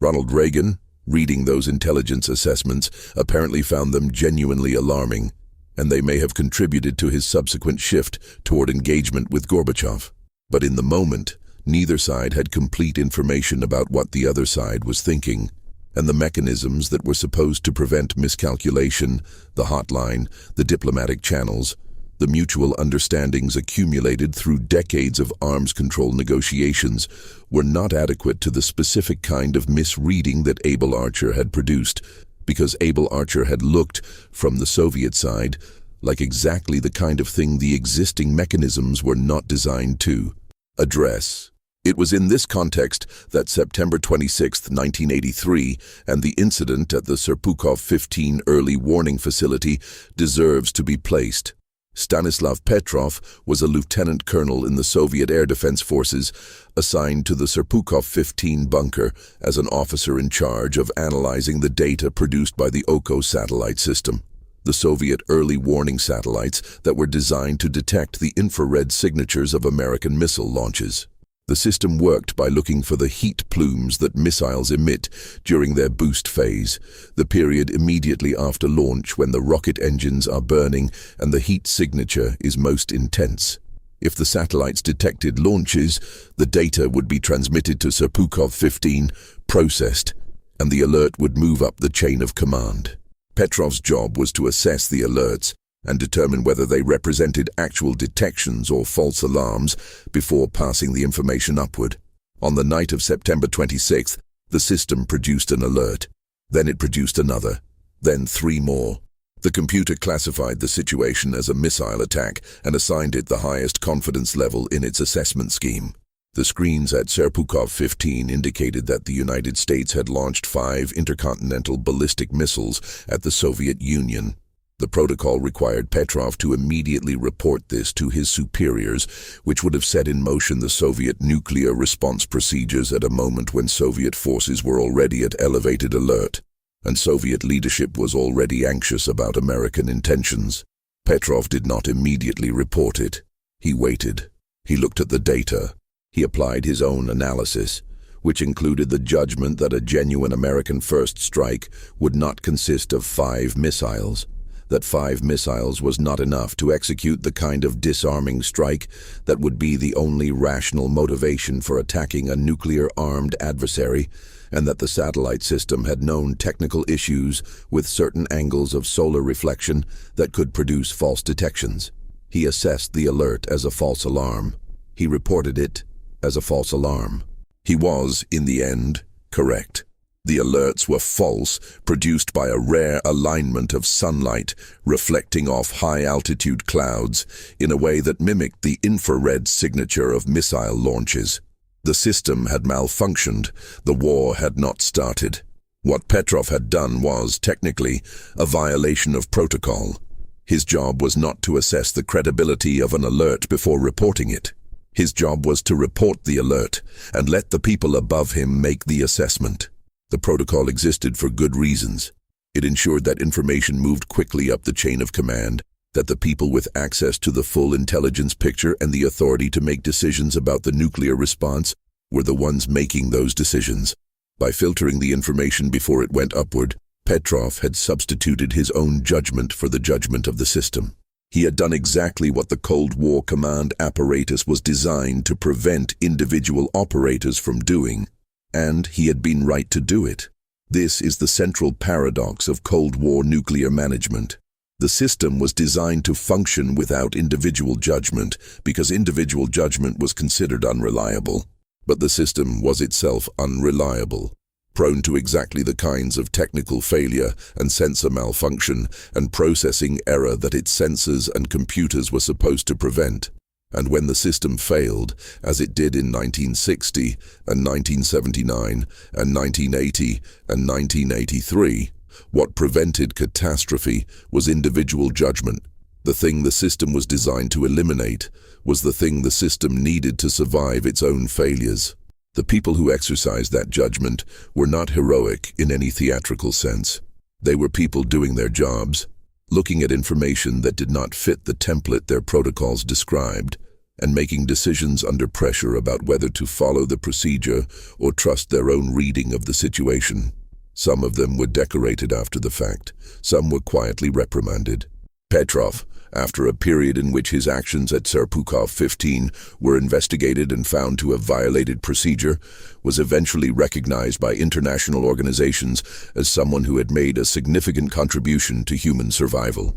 Ronald Reagan, reading those intelligence assessments, apparently found them genuinely alarming, and they may have contributed to his subsequent shift toward engagement with Gorbachev. But in the moment, neither side had complete information about what the other side was thinking, and the mechanisms that were supposed to prevent miscalculation, the hotline, the diplomatic channels, the mutual understandings accumulated through decades of arms control negotiations, were not adequate to the specific kind of misreading that Able Archer had produced, because Able Archer had looked, from the Soviet side, like exactly the kind of thing the existing mechanisms were not designed to address. It was in this context that September 26, 1983, and the incident at the Serpukhov 15 early warning facility deserves to be placed. Stanislav Petrov was a lieutenant colonel in the Soviet Air Defense Forces, assigned to the Serpukhov 15 bunker as an officer in charge of analyzing the data produced by the Oko satellite system, the Soviet early warning satellites that were designed to detect the infrared signatures of American missile launches. The system worked by looking for the heat plumes that missiles emit during their boost phase, the period immediately after launch when the rocket engines are burning and the heat signature is most intense. If the satellites detected launches, the data would be transmitted to Serpukhov 15, processed, and the alert would move up the chain of command. Petrov's job was to assess the alerts and determine whether they represented actual detections or false alarms before passing the information upward. On the night of September 26th, the system produced an alert. Then it produced another. Then 3 more. The computer classified the situation as a missile attack and assigned it the highest confidence level in its assessment scheme. The screens at Serpukhov 15 indicated that the United States had launched 5 intercontinental ballistic missiles at the Soviet Union. The protocol required Petrov to immediately report this to his superiors, which would have set in motion the Soviet nuclear response procedures at a moment when Soviet forces were already at elevated alert, and Soviet leadership was already anxious about American intentions. Petrov did not immediately report it. He waited. He looked at the data. He applied his own analysis, which included the judgment that a genuine American first strike would not consist of 5 missiles. That 5 missiles was not enough to execute the kind of disarming strike that would be the only rational motivation for attacking a nuclear-armed adversary, and that the satellite system had known technical issues with certain angles of solar reflection that could produce false detections. He assessed the alert as a false alarm. He reported it as a false alarm. He was, in the end, correct. The alerts were false, produced by a rare alignment of sunlight reflecting off high-altitude clouds in a way that mimicked the infrared signature of missile launches. The system had malfunctioned. The war had not started. What Petrov had done was, technically, a violation of protocol. His job was not to assess the credibility of an alert before reporting it. His job was to report the alert and let the people above him make the assessment. The protocol existed for good reasons. It ensured that information moved quickly up the chain of command, that the people with access to the full intelligence picture and the authority to make decisions about the nuclear response were the ones making those decisions. By filtering the information before it went upward, Petrov had substituted his own judgment for the judgment of the system. He had done exactly what the Cold War command apparatus was designed to prevent individual operators from doing. And he had been right to do it. This is the central paradox of Cold War nuclear management. The system was designed to function without individual judgment because individual judgment was considered unreliable. But the system was itself unreliable, prone to exactly the kinds of technical failure and sensor malfunction and processing error that its sensors and computers were supposed to prevent. And when the system failed, as it did in 1960 and 1979 and 1980 and 1983, what prevented catastrophe was individual judgment. The thing the system was designed to eliminate was the thing the system needed to survive its own failures. The people who exercised that judgment were not heroic in any theatrical sense. They were people doing their jobs, looking at information that did not fit the template their protocols described, and making decisions under pressure about whether to follow the procedure or trust their own reading of the situation. Some of them were decorated after the fact. Some were quietly reprimanded. Petrov, after a period in which his actions at Serpukhov 15 were investigated and found to have violated procedure, was eventually recognized by international organizations as someone who had made a significant contribution to human survival.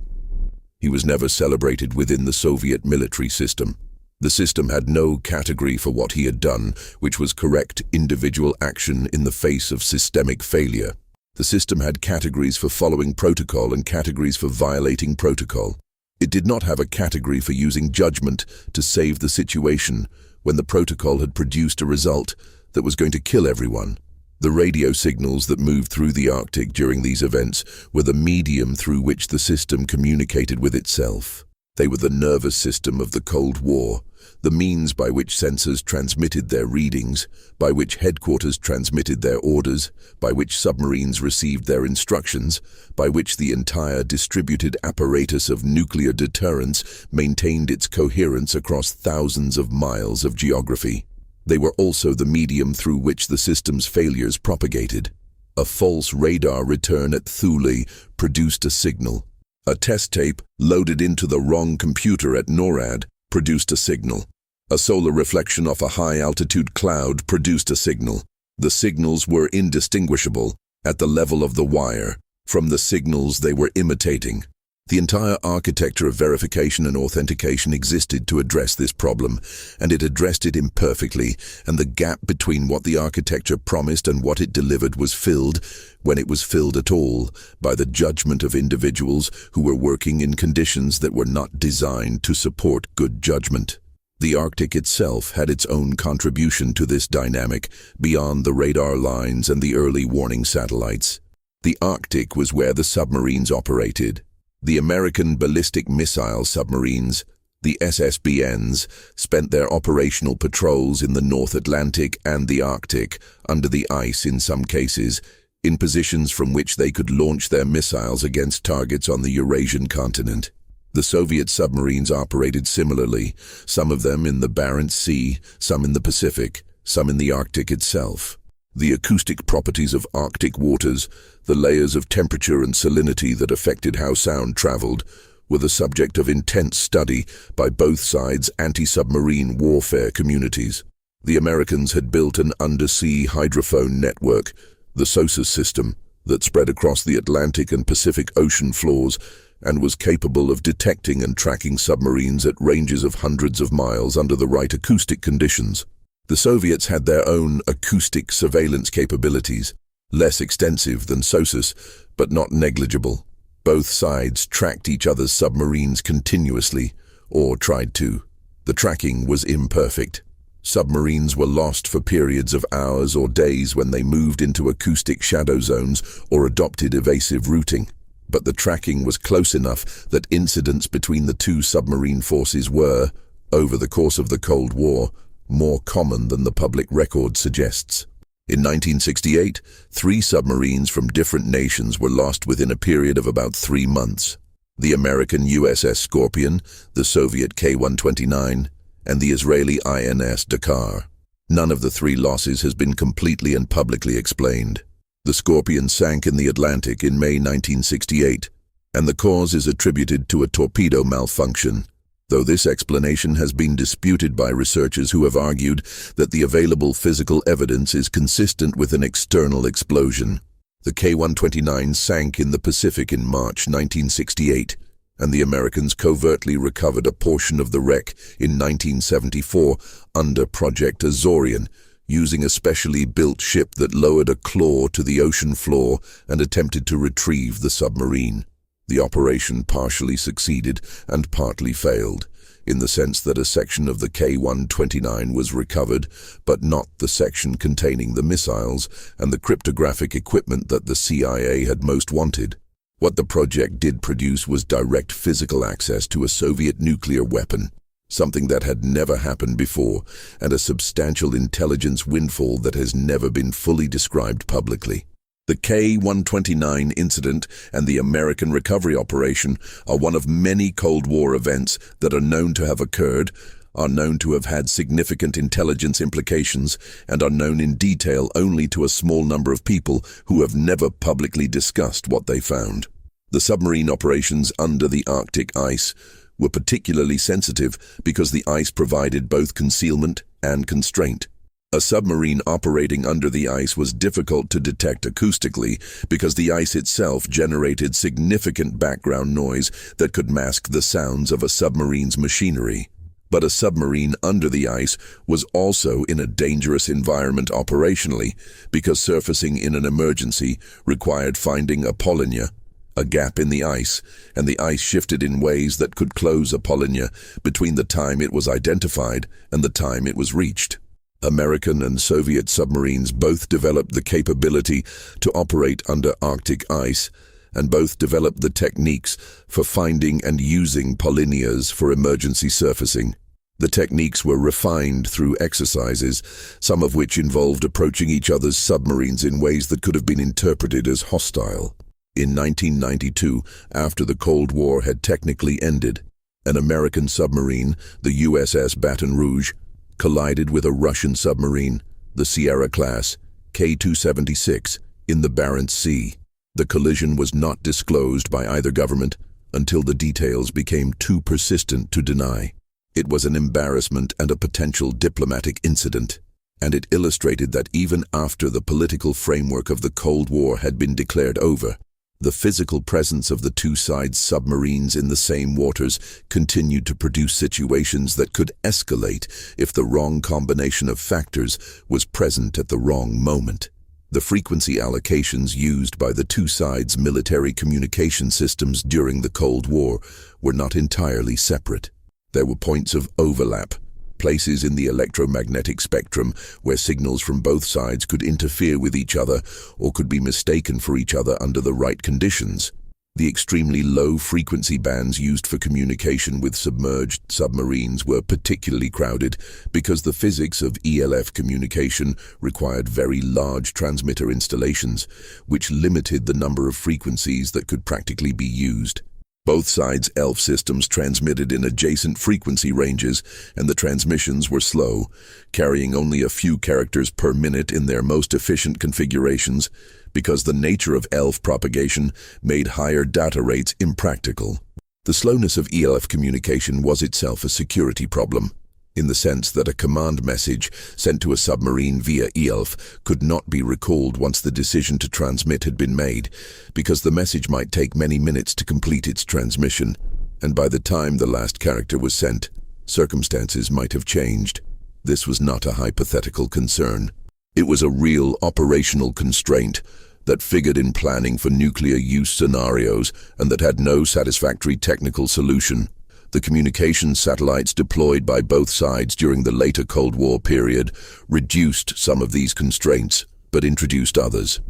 He was never celebrated within the Soviet military system. The system had no category for what he had done, which was correct individual action in the face of systemic failure. The system had categories for following protocol and categories for violating protocol. It did not have a category for using judgment to save the situation when the protocol had produced a result that was going to kill everyone. The radio signals that moved through the Arctic during these events were the medium through which the system communicated with itself. They were the nervous system of the Cold War, the means by which sensors transmitted their readings, by which headquarters transmitted their orders, by which submarines received their instructions, by which the entire distributed apparatus of nuclear deterrence maintained its coherence across thousands of miles of geography. They were also the medium through which the system's failures propagated. A false radar return at Thule produced a signal. A test tape loaded into the wrong computer at NORAD produced a signal. A solar reflection off a high-altitude cloud produced a signal. The signals were indistinguishable, at the level of the wire, from the signals they were imitating. The entire architecture of verification and authentication existed to address this problem, and it addressed it imperfectly, and the gap between what the architecture promised and what it delivered was filled, when it was filled at all, by the judgment of individuals who were working in conditions that were not designed to support good judgment. The Arctic itself had its own contribution to this dynamic, beyond the radar lines and the early warning satellites. The Arctic was where the submarines operated. The American ballistic missile submarines, the SSBNs, spent their operational patrols in the North Atlantic and the Arctic, under the ice in some cases, in positions from which they could launch their missiles against targets on the Eurasian continent. The Soviet submarines operated similarly, some of them in the Barents Sea, some in the Pacific, some in the Arctic itself. The acoustic properties of Arctic waters, the layers of temperature and salinity that affected how sound traveled, were the subject of intense study by both sides' anti-submarine warfare communities. The Americans had built an undersea hydrophone network, the SOSUS system, that spread across the Atlantic and Pacific Ocean floors and was capable of detecting and tracking submarines at ranges of hundreds of miles under the right acoustic conditions. The Soviets had their own acoustic surveillance capabilities, less extensive than SOSUS, but not negligible. Both sides tracked each other's submarines continuously, or tried to. The tracking was imperfect. Submarines were lost for periods of hours or days when they moved into acoustic shadow zones or adopted evasive routing. But the tracking was close enough that incidents between the two submarine forces were, over the course of the Cold War, more common than the public record suggests. In 1968, 3 submarines from different nations were lost within a period of about 3 months. The American USS Scorpion, the Soviet K-129, and the Israeli INS Dakar. None of the 3 losses has been completely and publicly explained. The Scorpion sank in the Atlantic in May 1968, and the cause is attributed to a torpedo malfunction, though this explanation has been disputed by researchers who have argued that the available physical evidence is consistent with an external explosion. The K-129 sank in the Pacific in March 1968, and the Americans covertly recovered a portion of the wreck in 1974 under Project Azorian, using a specially built ship that lowered a claw to the ocean floor and attempted to retrieve the submarine. The operation partially succeeded and partly failed, in the sense that a section of the K-129 was recovered, but not the section containing the missiles and the cryptographic equipment that the CIA had most wanted. What the project did produce was direct physical access to a Soviet nuclear weapon, something that had never happened before, and a substantial intelligence windfall that has never been fully described publicly. The K-129 incident and the American recovery operation are one of many Cold War events that are known to have occurred, are known to have had significant intelligence implications, and are known in detail only to a small number of people who have never publicly discussed what they found. The submarine operations under the Arctic ice were particularly sensitive because the ice provided both concealment and constraint. A submarine operating under the ice was difficult to detect acoustically because the ice itself generated significant background noise that could mask the sounds of a submarine's machinery. But a submarine under the ice was also in a dangerous environment operationally because surfacing in an emergency required finding Apollonia, a gap in the ice, and the ice shifted in ways that could close Apollonia between the time it was identified and the time it was reached. American and Soviet submarines both developed the capability to operate under Arctic ice, and both developed the techniques for finding and using polynias for emergency surfacing. The techniques were refined through exercises, some of which involved approaching each other's submarines in ways that could have been interpreted as hostile. In 1992, after the Cold War had technically ended, an American submarine, the USS Baton Rouge, collided with a Russian submarine, the Sierra-class K-276, in the Barents Sea. The collision was not disclosed by either government until the details became too persistent to deny. It was an embarrassment and a potential diplomatic incident, and it illustrated that even after the political framework of the Cold War had been declared over, the physical presence of the two sides' submarines in the same waters continued to produce situations that could escalate if the wrong combination of factors was present at the wrong moment. The frequency allocations used by the two sides' military communication systems during the Cold War were not entirely separate. There were points of overlap, places in the electromagnetic spectrum where signals from both sides could interfere with each other or could be mistaken for each other under the right conditions. The extremely low frequency bands used for communication with submerged submarines were particularly crowded because the physics of ELF communication required very large transmitter installations, which limited the number of frequencies that could practically be used. Both sides' ELF systems transmitted in adjacent frequency ranges, and the transmissions were slow, carrying only a few characters per minute in their most efficient configurations, because the nature of ELF propagation made higher data rates impractical. The slowness of ELF communication was itself a security problem, in the sense that a command message sent to a submarine via ELF could not be recalled once the decision to transmit had been made, because the message might take many minutes to complete its transmission, and by the time the last character was sent, circumstances might have changed. This was not a hypothetical concern. It was a real operational constraint that figured in planning for nuclear use scenarios and that had no satisfactory technical solution. The communications satellites deployed by both sides during the later Cold War period reduced some of these constraints, but introduced others.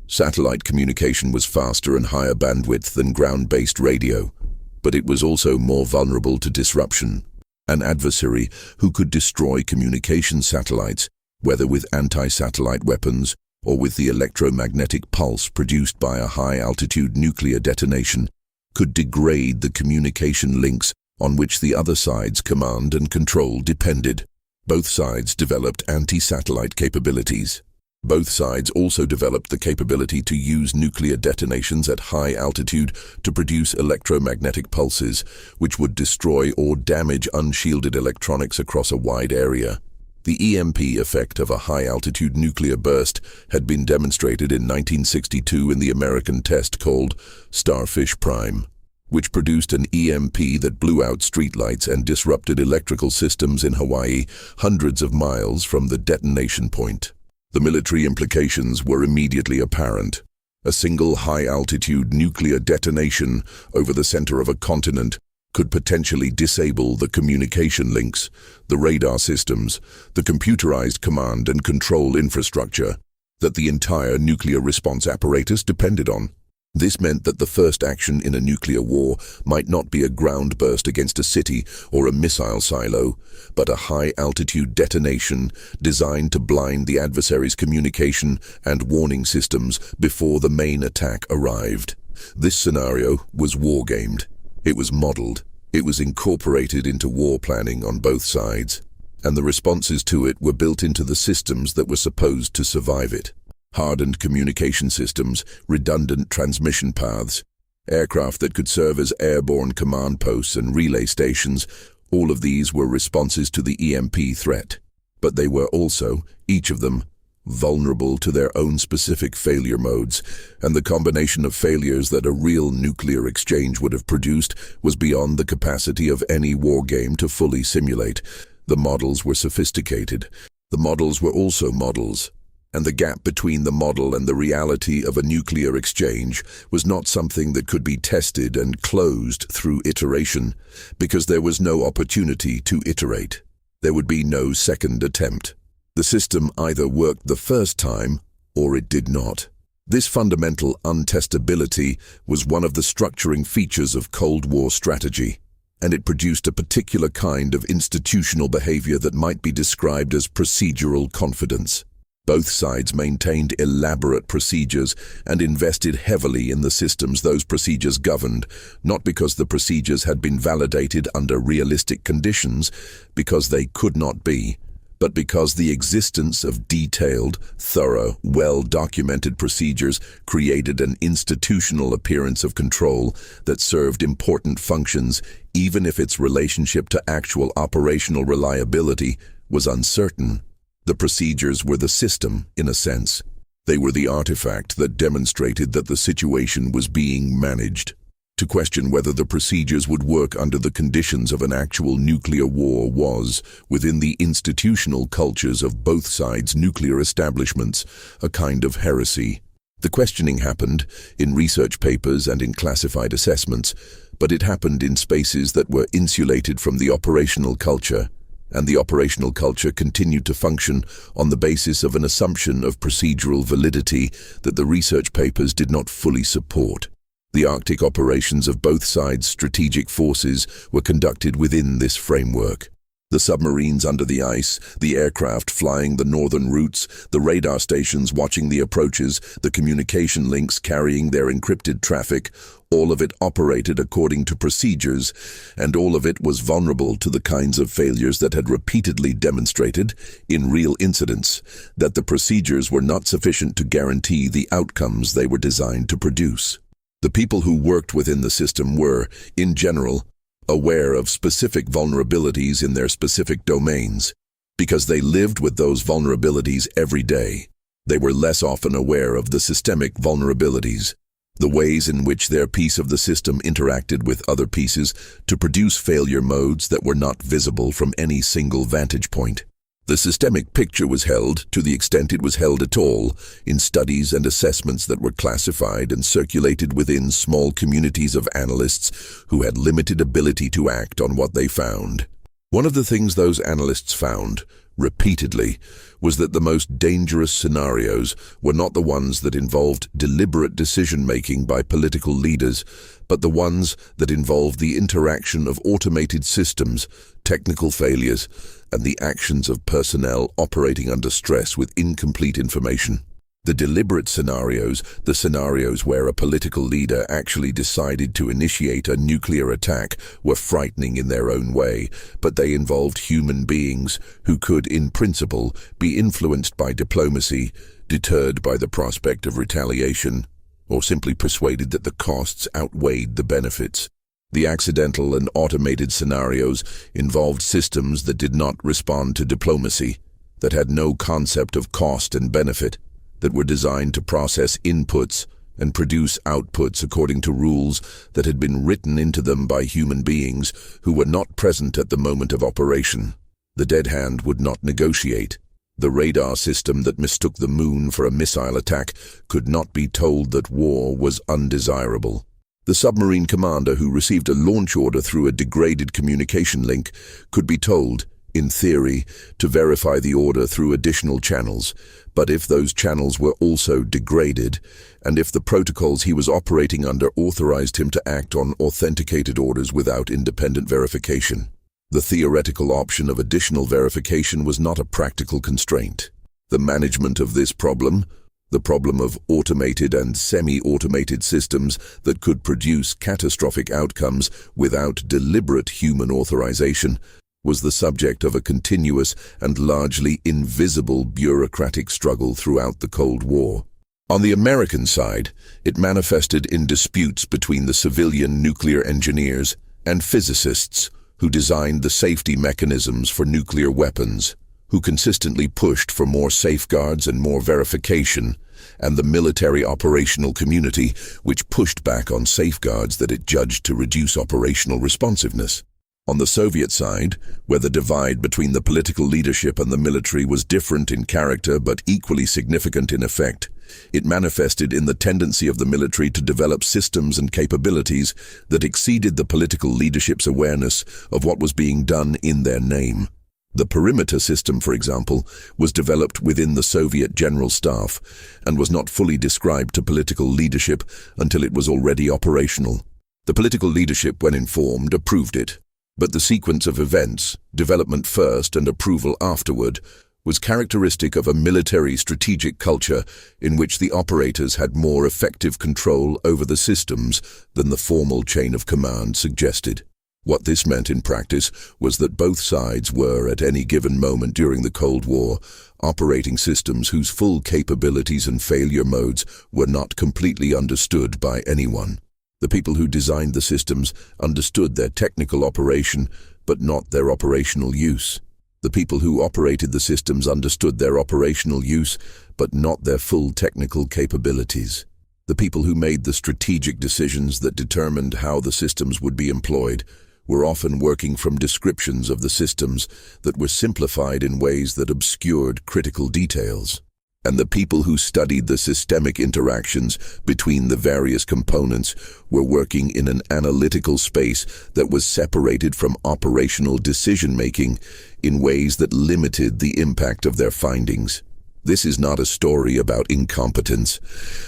Satellite communication was faster and higher bandwidth than ground-based radio, but it was also more vulnerable to disruption. An adversary who could destroy communication satellites, whether with anti-satellite weapons or with the electromagnetic pulse produced by a high-altitude nuclear detonation, could degrade the communication links on which the other side's command and control depended. Both sides developed anti-satellite capabilities. Both sides also developed the capability to use nuclear detonations at high altitude to produce electromagnetic pulses, which would destroy or damage unshielded electronics across a wide area. The EMP effect of a high-altitude nuclear burst had been demonstrated in 1962 in the American test called Starfish Prime, which produced an EMP that blew out streetlights and disrupted electrical systems in Hawaii hundreds of miles from the detonation point. The military implications were immediately apparent. A single high-altitude nuclear detonation over the center of a continent could potentially disable the communication links, the radar systems, the computerized command and control infrastructure that the entire nuclear response apparatus depended on. This meant that the first action in a nuclear war might not be a ground burst against a city or a missile silo, but a high-altitude detonation designed to blind the adversary's communication and warning systems before the main attack arrived. This scenario was wargamed. It was modeled, it was incorporated into war planning on both sides, and the responses to it were built into the systems that were supposed to survive it. Hardened communication systems, redundant transmission paths, aircraft that could serve as airborne command posts and relay stations, all of these were responses to the EMP threat. But they were also, each of them, vulnerable to their own specific failure modes, and the combination of failures that a real nuclear exchange would have produced was beyond the capacity of any war game to fully simulate. The models were sophisticated. The models were also models, and the gap between the model and the reality of a nuclear exchange was not something that could be tested and closed through iteration, because there was no opportunity to iterate. There would be no second attempt. The system either worked the first time, or it did not. This fundamental untestability was one of the structuring features of Cold War strategy, and it produced a particular kind of institutional behavior that might be described as procedural confidence. Both sides maintained elaborate procedures and invested heavily in the systems those procedures governed, not because the procedures had been validated under realistic conditions, because they could not be, but because the existence of detailed, thorough, well-documented procedures created an institutional appearance of control that served important functions, even if its relationship to actual operational reliability was uncertain. The procedures were the system, in a sense. They were the artifact that demonstrated that the situation was being managed. To question whether the procedures would work under the conditions of an actual nuclear war was, within the institutional cultures of both sides' nuclear establishments, a kind of heresy. The questioning happened in research papers and in classified assessments, but it happened in spaces that were insulated from the operational culture, and the operational culture continued to function on the basis of an assumption of procedural validity that the research papers did not fully support. The Arctic operations of both sides' strategic forces were conducted within this framework. The submarines under the ice, the aircraft flying the northern routes, the radar stations watching the approaches, the communication links carrying their encrypted traffic, all of it operated according to procedures, and all of it was vulnerable to the kinds of failures that had repeatedly demonstrated, in real incidents, that the procedures were not sufficient to guarantee the outcomes they were designed to produce. The people who worked within the system were, in general, aware of specific vulnerabilities in their specific domains. Because they lived with those vulnerabilities every day, they were less often aware of the systemic vulnerabilities, the ways in which their piece of the system interacted with other pieces to produce failure modes that were not visible from any single vantage point. The systemic picture was held, to the extent it was held at all, in studies and assessments that were classified and circulated within small communities of analysts who had limited ability to act on what they found. One of the things those analysts found, repeatedly, was that the most dangerous scenarios were not the ones that involved deliberate decision-making by political leaders, but the ones that involved the interaction of automated systems, technical failures, and the actions of personnel operating under stress with incomplete information. The deliberate scenarios, the scenarios where a political leader actually decided to initiate a nuclear attack, were frightening in their own way, but they involved human beings who could, in principle, be influenced by diplomacy, deterred by the prospect of retaliation, or simply persuaded that the costs outweighed the benefits. The accidental and automated scenarios involved systems that did not respond to diplomacy, that had no concept of cost and benefit, that were designed to process inputs and produce outputs according to rules that had been written into them by human beings who were not present at the moment of operation. The dead hand would not negotiate. The radar system that mistook the moon for a missile attack could not be told that war was undesirable. The submarine commander who received a launch order through a degraded communication link could be told, in theory, to verify the order through additional channels, but if those channels were also degraded, and if the protocols he was operating under authorized him to act on authenticated orders without independent verification, the theoretical option of additional verification was not a practical constraint. The management of this problem, the problem of automated and semi-automated systems that could produce catastrophic outcomes without deliberate human authorization, was the subject of a continuous and largely invisible bureaucratic struggle throughout the Cold War. On the American side, it manifested in disputes between the civilian nuclear engineers and physicists who designed the safety mechanisms for nuclear weapons, who consistently pushed for more safeguards and more verification, and the military operational community, which pushed back on safeguards that it judged to reduce operational responsiveness. On the Soviet side, where the divide between the political leadership and the military was different in character but equally significant in effect, it manifested in the tendency of the military to develop systems and capabilities that exceeded the political leadership's awareness of what was being done in their name. The perimeter system, for example, was developed within the Soviet General Staff and was not fully described to political leadership until it was already operational. The political leadership, when informed, approved it, but the sequence of events, development first and approval afterward, was characteristic of a military strategic culture in which the operators had more effective control over the systems than the formal chain of command suggested. What this meant in practice was that both sides were, at any given moment during the Cold War, operating systems whose full capabilities and failure modes were not completely understood by anyone. The people who designed the systems understood their technical operation, but not their operational use. The people who operated the systems understood their operational use, but not their full technical capabilities. The people who made the strategic decisions that determined how the systems would be employed were often working from descriptions of the systems that were simplified in ways that obscured critical details. And the people who studied the systemic interactions between the various components were working in an analytical space that was separated from operational decision-making in ways that limited the impact of their findings. This is not a story about incompetence.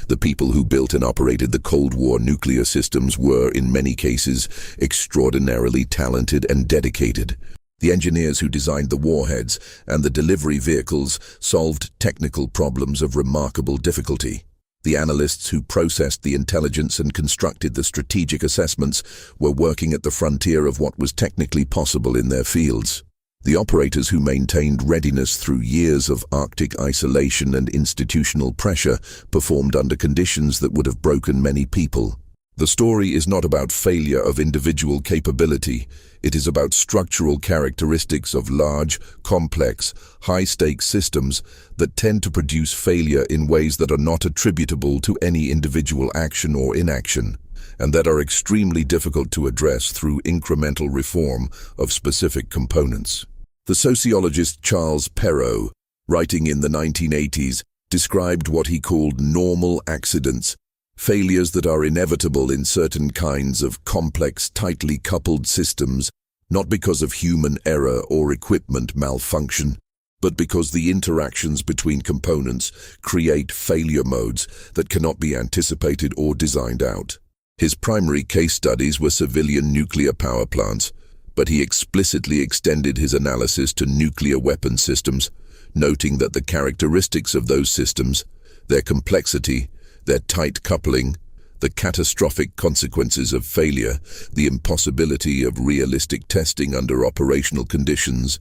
The people who built and operated the Cold War nuclear systems were, in many cases, extraordinarily talented and dedicated. The engineers who designed the warheads and the delivery vehicles solved technical problems of remarkable difficulty. The analysts who processed the intelligence and constructed the strategic assessments were working at the frontier of what was technically possible in their fields. The operators who maintained readiness through years of Arctic isolation and institutional pressure performed under conditions that would have broken many people. The story is not about failure of individual capability. It is about structural characteristics of large, complex, high-stakes systems that tend to produce failure in ways that are not attributable to any individual action or inaction, and that are extremely difficult to address through incremental reform of specific components. The sociologist Charles Perrow, writing in the 1980s, described what he called normal accidents, failures that are inevitable in certain kinds of complex, tightly coupled systems, not because of human error or equipment malfunction, but because the interactions between components create failure modes that cannot be anticipated or designed out. His primary case studies were civilian nuclear power plants, but he explicitly extended his analysis to nuclear weapon systems, noting that the characteristics of those systems, their complexity, their tight coupling, the catastrophic consequences of failure, the impossibility of realistic testing under operational conditions,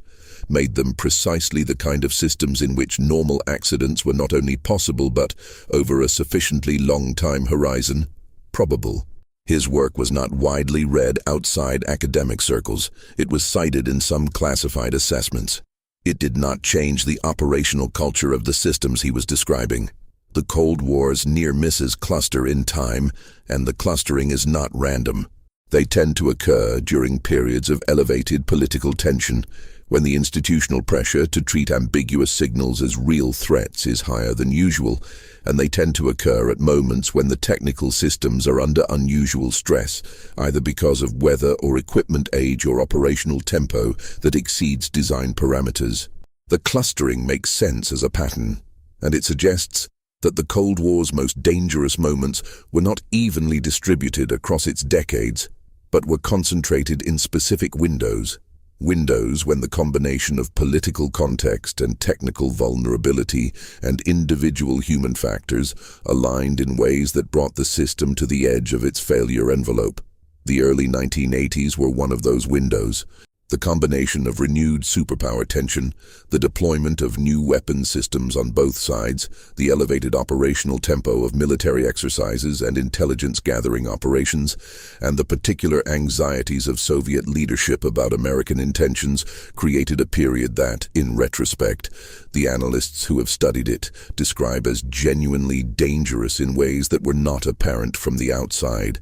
made them precisely the kind of systems in which normal accidents were not only possible but, over a sufficiently long time horizon, probable. His work was not widely read outside academic circles. It was cited in some classified assessments. It did not change the operational culture of the systems he was describing. The Cold War's near misses cluster in time, and the clustering is not random. They tend to occur during periods of elevated political tension, when the institutional pressure to treat ambiguous signals as real threats is higher than usual, and they tend to occur at moments when the technical systems are under unusual stress, either because of weather or equipment age or operational tempo that exceeds design parameters. The clustering makes sense as a pattern, and it suggests that the Cold War's most dangerous moments were not evenly distributed across its decades, but were concentrated in specific windows when the combination of political context and technical vulnerability and individual human factors aligned in ways that brought the system to the edge of its failure envelope. The early 1980s were one of those windows. The combination of renewed superpower tension, the deployment of new weapon systems on both sides, the elevated operational tempo of military exercises and intelligence-gathering operations, and the particular anxieties of Soviet leadership about American intentions created a period that, in retrospect, the analysts who have studied it describe as genuinely dangerous in ways that were not apparent from the outside.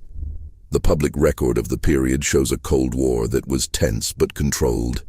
The public record of the period shows a Cold War that was tense but controlled.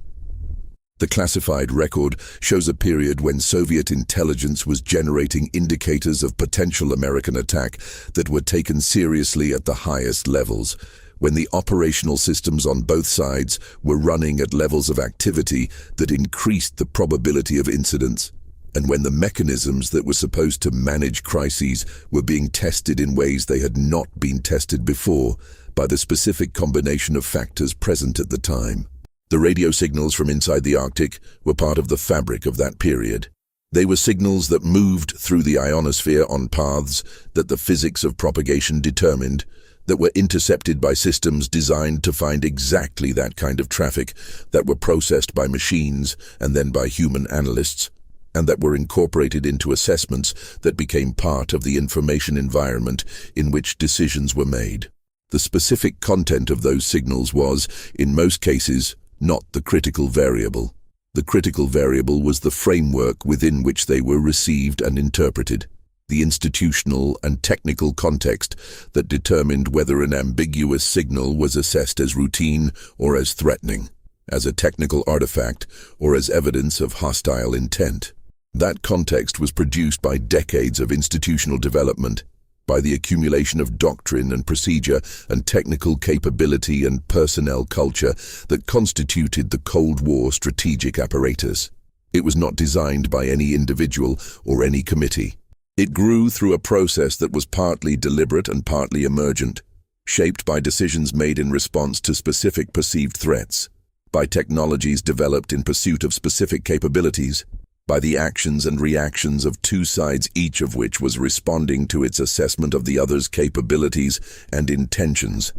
The classified record shows a period when Soviet intelligence was generating indicators of potential American attack that were taken seriously at the highest levels, when the operational systems on both sides were running at levels of activity that increased the probability of incidents, and when the mechanisms that were supposed to manage crises were being tested in ways they had not been tested before by the specific combination of factors present at the time. The radio signals from inside the Arctic were part of the fabric of that period. They were signals that moved through the ionosphere on paths that the physics of propagation determined, that were intercepted by systems designed to find exactly that kind of traffic, that were processed by machines and then by human analysts, and that were incorporated into assessments that became part of the information environment in which decisions were made. The specific content of those signals was, in most cases, not the critical variable. The critical variable was the framework within which they were received and interpreted, the institutional and technical context that determined whether an ambiguous signal was assessed as routine or as threatening, as a technical artifact or as evidence of hostile intent. That context was produced by decades of institutional development, by the accumulation of doctrine and procedure and technical capability and personnel culture that constituted the Cold War strategic apparatus. It was not designed by any individual or any committee. It grew through a process that was partly deliberate and partly emergent, shaped by decisions made in response to specific perceived threats, by technologies developed in pursuit of specific capabilities, by the actions and reactions of two sides, each of which was responding to its assessment of the other's capabilities and intentions,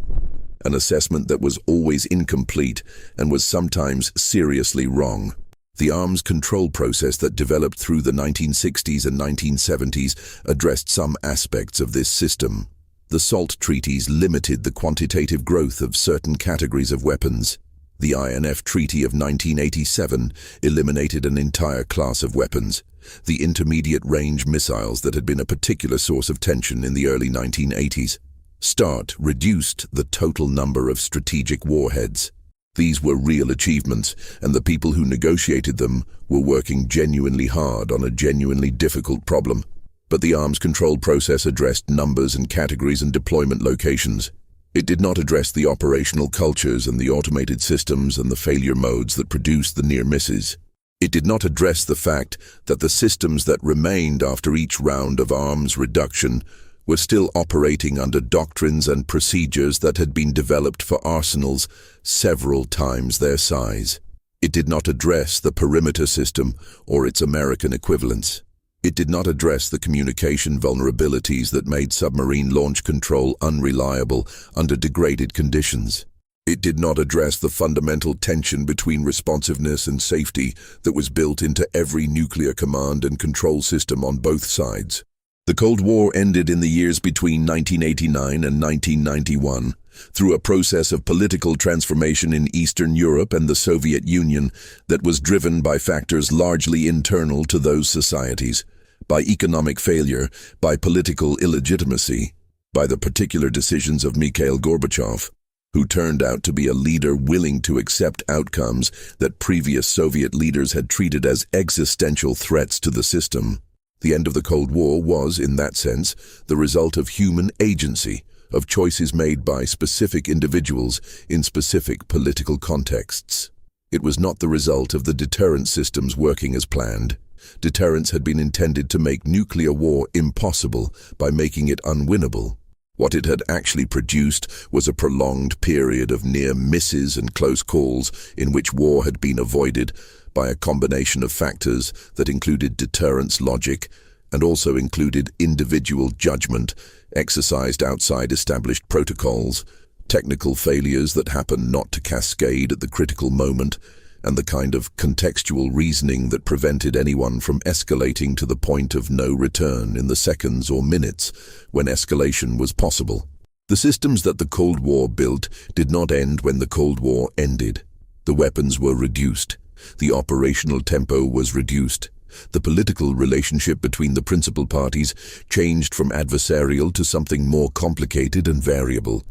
an assessment that was always incomplete and was sometimes seriously wrong. The arms control process that developed through the 1960s and 1970s addressed some aspects of this system. The SALT treaties limited the quantitative growth of certain categories of weapons. The INF Treaty of 1987 eliminated an entire class of weapons, the intermediate-range missiles that had been a particular source of tension in the early 1980s. START reduced the total number of strategic warheads. These were real achievements, and the people who negotiated them were working genuinely hard on a genuinely difficult problem. But the arms control process addressed numbers and categories and deployment locations. It did not address the operational cultures and the automated systems and the failure modes that produced the near misses. It did not address the fact that the systems that remained after each round of arms reduction were still operating under doctrines and procedures that had been developed for arsenals several times their size. It did not address the perimeter system or its American equivalents. It did not address the communication vulnerabilities that made submarine launch control unreliable under degraded conditions. It did not address the fundamental tension between responsiveness and safety that was built into every nuclear command and control system on both sides. The Cold War ended in the years between 1989 and 1991 through a process of political transformation in Eastern Europe and the Soviet Union that was driven by factors largely internal to those societies, by economic failure, by political illegitimacy, by the particular decisions of Mikhail Gorbachev, who turned out to be a leader willing to accept outcomes that previous Soviet leaders had treated as existential threats to the system. The end of the Cold War was, in that sense, the result of human agency, of choices made by specific individuals in specific political contexts. It was not the result of the deterrence systems working as planned. Deterrence had been intended to make nuclear war impossible by making it unwinnable. What it had actually produced was a prolonged period of near misses and close calls in which war had been avoided by a combination of factors that included deterrence logic and also included individual judgment exercised outside established protocols, technical failures that happened not to cascade at the critical moment, and the kind of contextual reasoning that prevented anyone from escalating to the point of no return in the seconds or minutes when escalation was possible. The systems that the Cold War built did not end when the Cold War ended. The weapons were reduced. The operational tempo was reduced. The political relationship between the principal parties changed from adversarial to something more complicated and variable.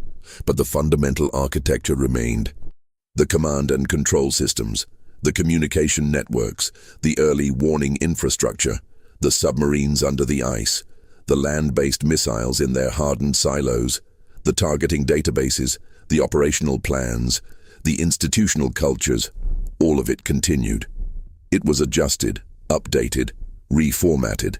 But the fundamental architecture remained. The command and control systems, the communication networks, the early warning infrastructure, the submarines under the ice, the land-based missiles in their hardened silos, the targeting databases, the operational plans, the institutional cultures, all of it continued. It was adjusted, updated, reformatted.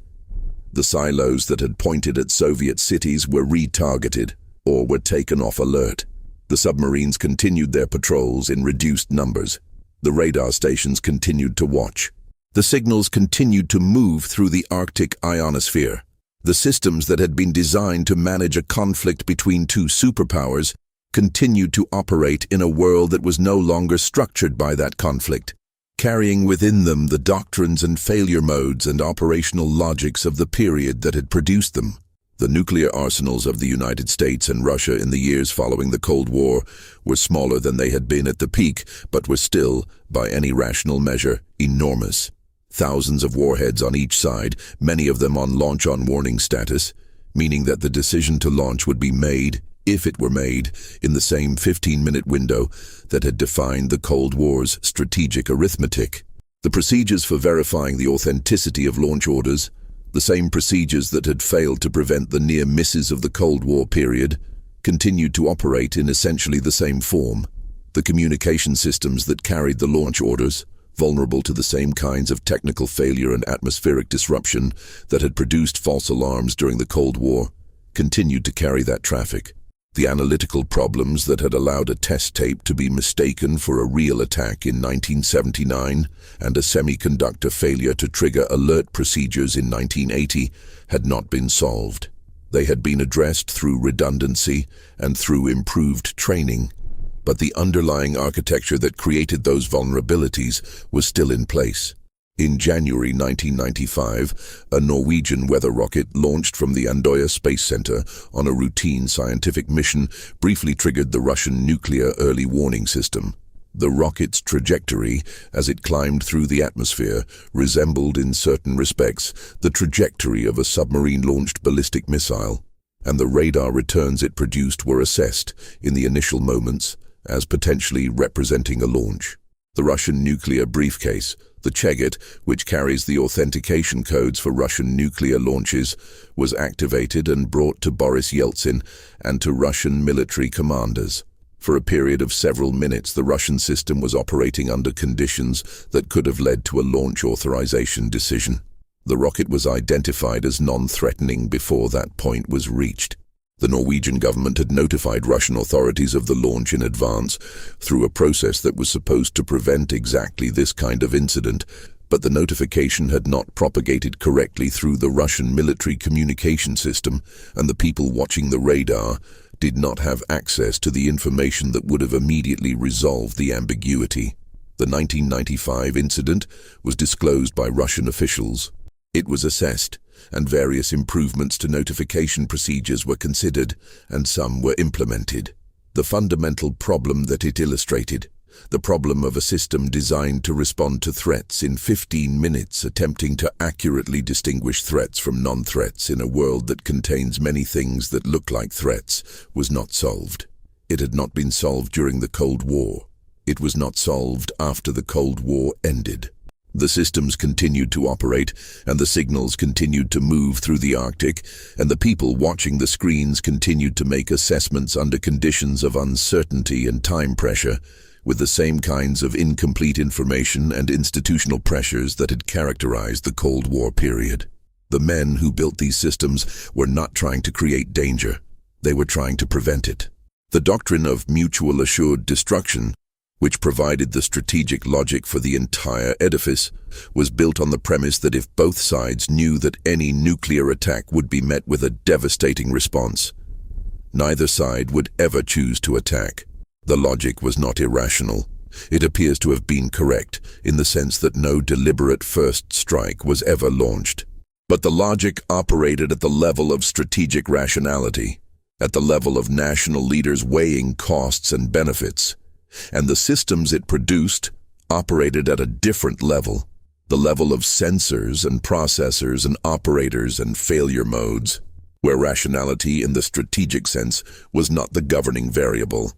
The silos that had pointed at Soviet cities were retargeted or were taken off alert. The submarines continued their patrols in reduced numbers. The radar stations continued to watch. The signals continued to move through the Arctic ionosphere. The systems that had been designed to manage a conflict between two superpowers continued to operate in a world that was no longer structured by that conflict, carrying within them the doctrines and failure modes and operational logics of the period that had produced them. The nuclear arsenals of the United States and Russia in the years following the Cold War were smaller than they had been at the peak, but were still, by any rational measure, enormous. Thousands of warheads on each side, many of them on launch-on-warning status, meaning that the decision to launch would be made, if it were made, in the same 15-minute window that had defined the Cold War's strategic arithmetic. The procedures for verifying the authenticity of launch orders, the same procedures that had failed to prevent the near misses of the Cold War period, continued to operate in essentially the same form. The communication systems that carried the launch orders, vulnerable to the same kinds of technical failure and atmospheric disruption that had produced false alarms during the Cold War, continued to carry that traffic. The analytical problems that had allowed a test tape to be mistaken for a real attack in 1979 and a semiconductor failure to trigger alert procedures in 1980 had not been solved. They had been addressed through redundancy and through improved training, but the underlying architecture that created those vulnerabilities was still in place. In January 1995, a Norwegian weather rocket launched from the Andøya Space Center on a routine scientific mission briefly triggered the Russian nuclear early warning system. The rocket's trajectory, as it climbed through the atmosphere, resembled in certain respects the trajectory of a submarine-launched ballistic missile, and the radar returns it produced were assessed, in the initial moments, as potentially representing a launch. The Russian nuclear briefcase, the Cheget, which carries the authentication codes for Russian nuclear launches, was activated and brought to Boris Yeltsin and to Russian military commanders. For a period of several minutes, the Russian system was operating under conditions that could have led to a launch authorization decision. The rocket was identified as non-threatening before that point was reached. The Norwegian government had notified Russian authorities of the launch in advance through a process that was supposed to prevent exactly this kind of incident, but the notification had not propagated correctly through the Russian military communication system, and the people watching the radar did not have access to the information that would have immediately resolved the ambiguity. The 1995 incident was disclosed by Russian officials. It was assessed, and various improvements to notification procedures were considered, and some were implemented. The fundamental problem that it illustrated, the problem of a system designed to respond to threats in 15 minutes, attempting to accurately distinguish threats from non-threats in a world that contains many things that look like threats, was not solved. It had not been solved during the Cold War. It was not solved after the Cold War ended. The systems continued to operate, and the signals continued to move through the Arctic, and the people watching the screens continued to make assessments under conditions of uncertainty and time pressure, with the same kinds of incomplete information and institutional pressures that had characterized the Cold War period. The men who built these systems were not trying to create danger. They were trying to prevent it. The doctrine of mutual assured destruction, which provided the strategic logic for the entire edifice, was built on the premise that if both sides knew that any nuclear attack would be met with a devastating response, neither side would ever choose to attack. The logic was not irrational. It appears to have been correct, in the sense that no deliberate first strike was ever launched. But the logic operated at the level of strategic rationality, at the level of national leaders weighing costs and benefits, and the systems it produced operated at a different level, the level of sensors and processors and operators and failure modes, where rationality in the strategic sense was not the governing variable.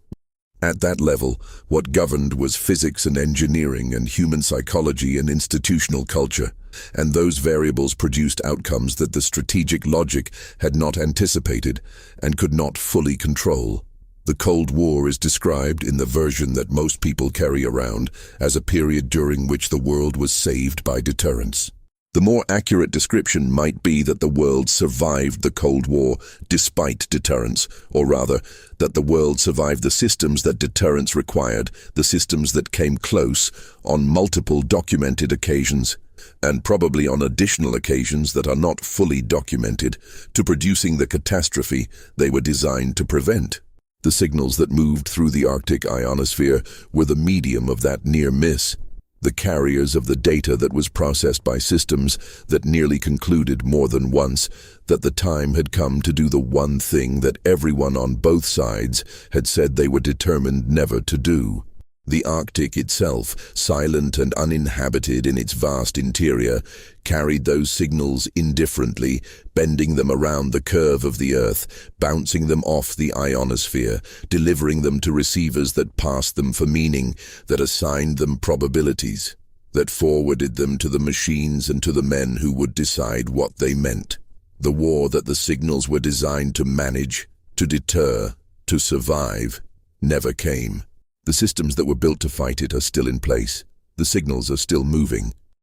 At that level, what governed was physics and engineering and human psychology and institutional culture, and those variables produced outcomes that the strategic logic had not anticipated and could not fully control. The Cold War is described in the version that most people carry around as a period during which the world was saved by deterrence. The more accurate description might be that the world survived the Cold War despite deterrence, or rather, that the world survived the systems that deterrence required, the systems that came close on multiple documented occasions, and probably on additional occasions that are not fully documented, to producing the catastrophe they were designed to prevent. The signals that moved through the Arctic ionosphere were the medium of that near miss, the carriers of the data that was processed by systems that nearly concluded more than once that the time had come to do the one thing that everyone on both sides had said they were determined never to do. The Arctic itself, silent and uninhabited in its vast interior, carried those signals indifferently, bending them around the curve of the Earth, bouncing them off the ionosphere, delivering them to receivers that passed them for meaning, that assigned them probabilities, that forwarded them to the machines and to the men who would decide what they meant. The war that the signals were designed to manage, to deter, to survive, never came. The systems that were built to fight it are still in place. The signals are still moving.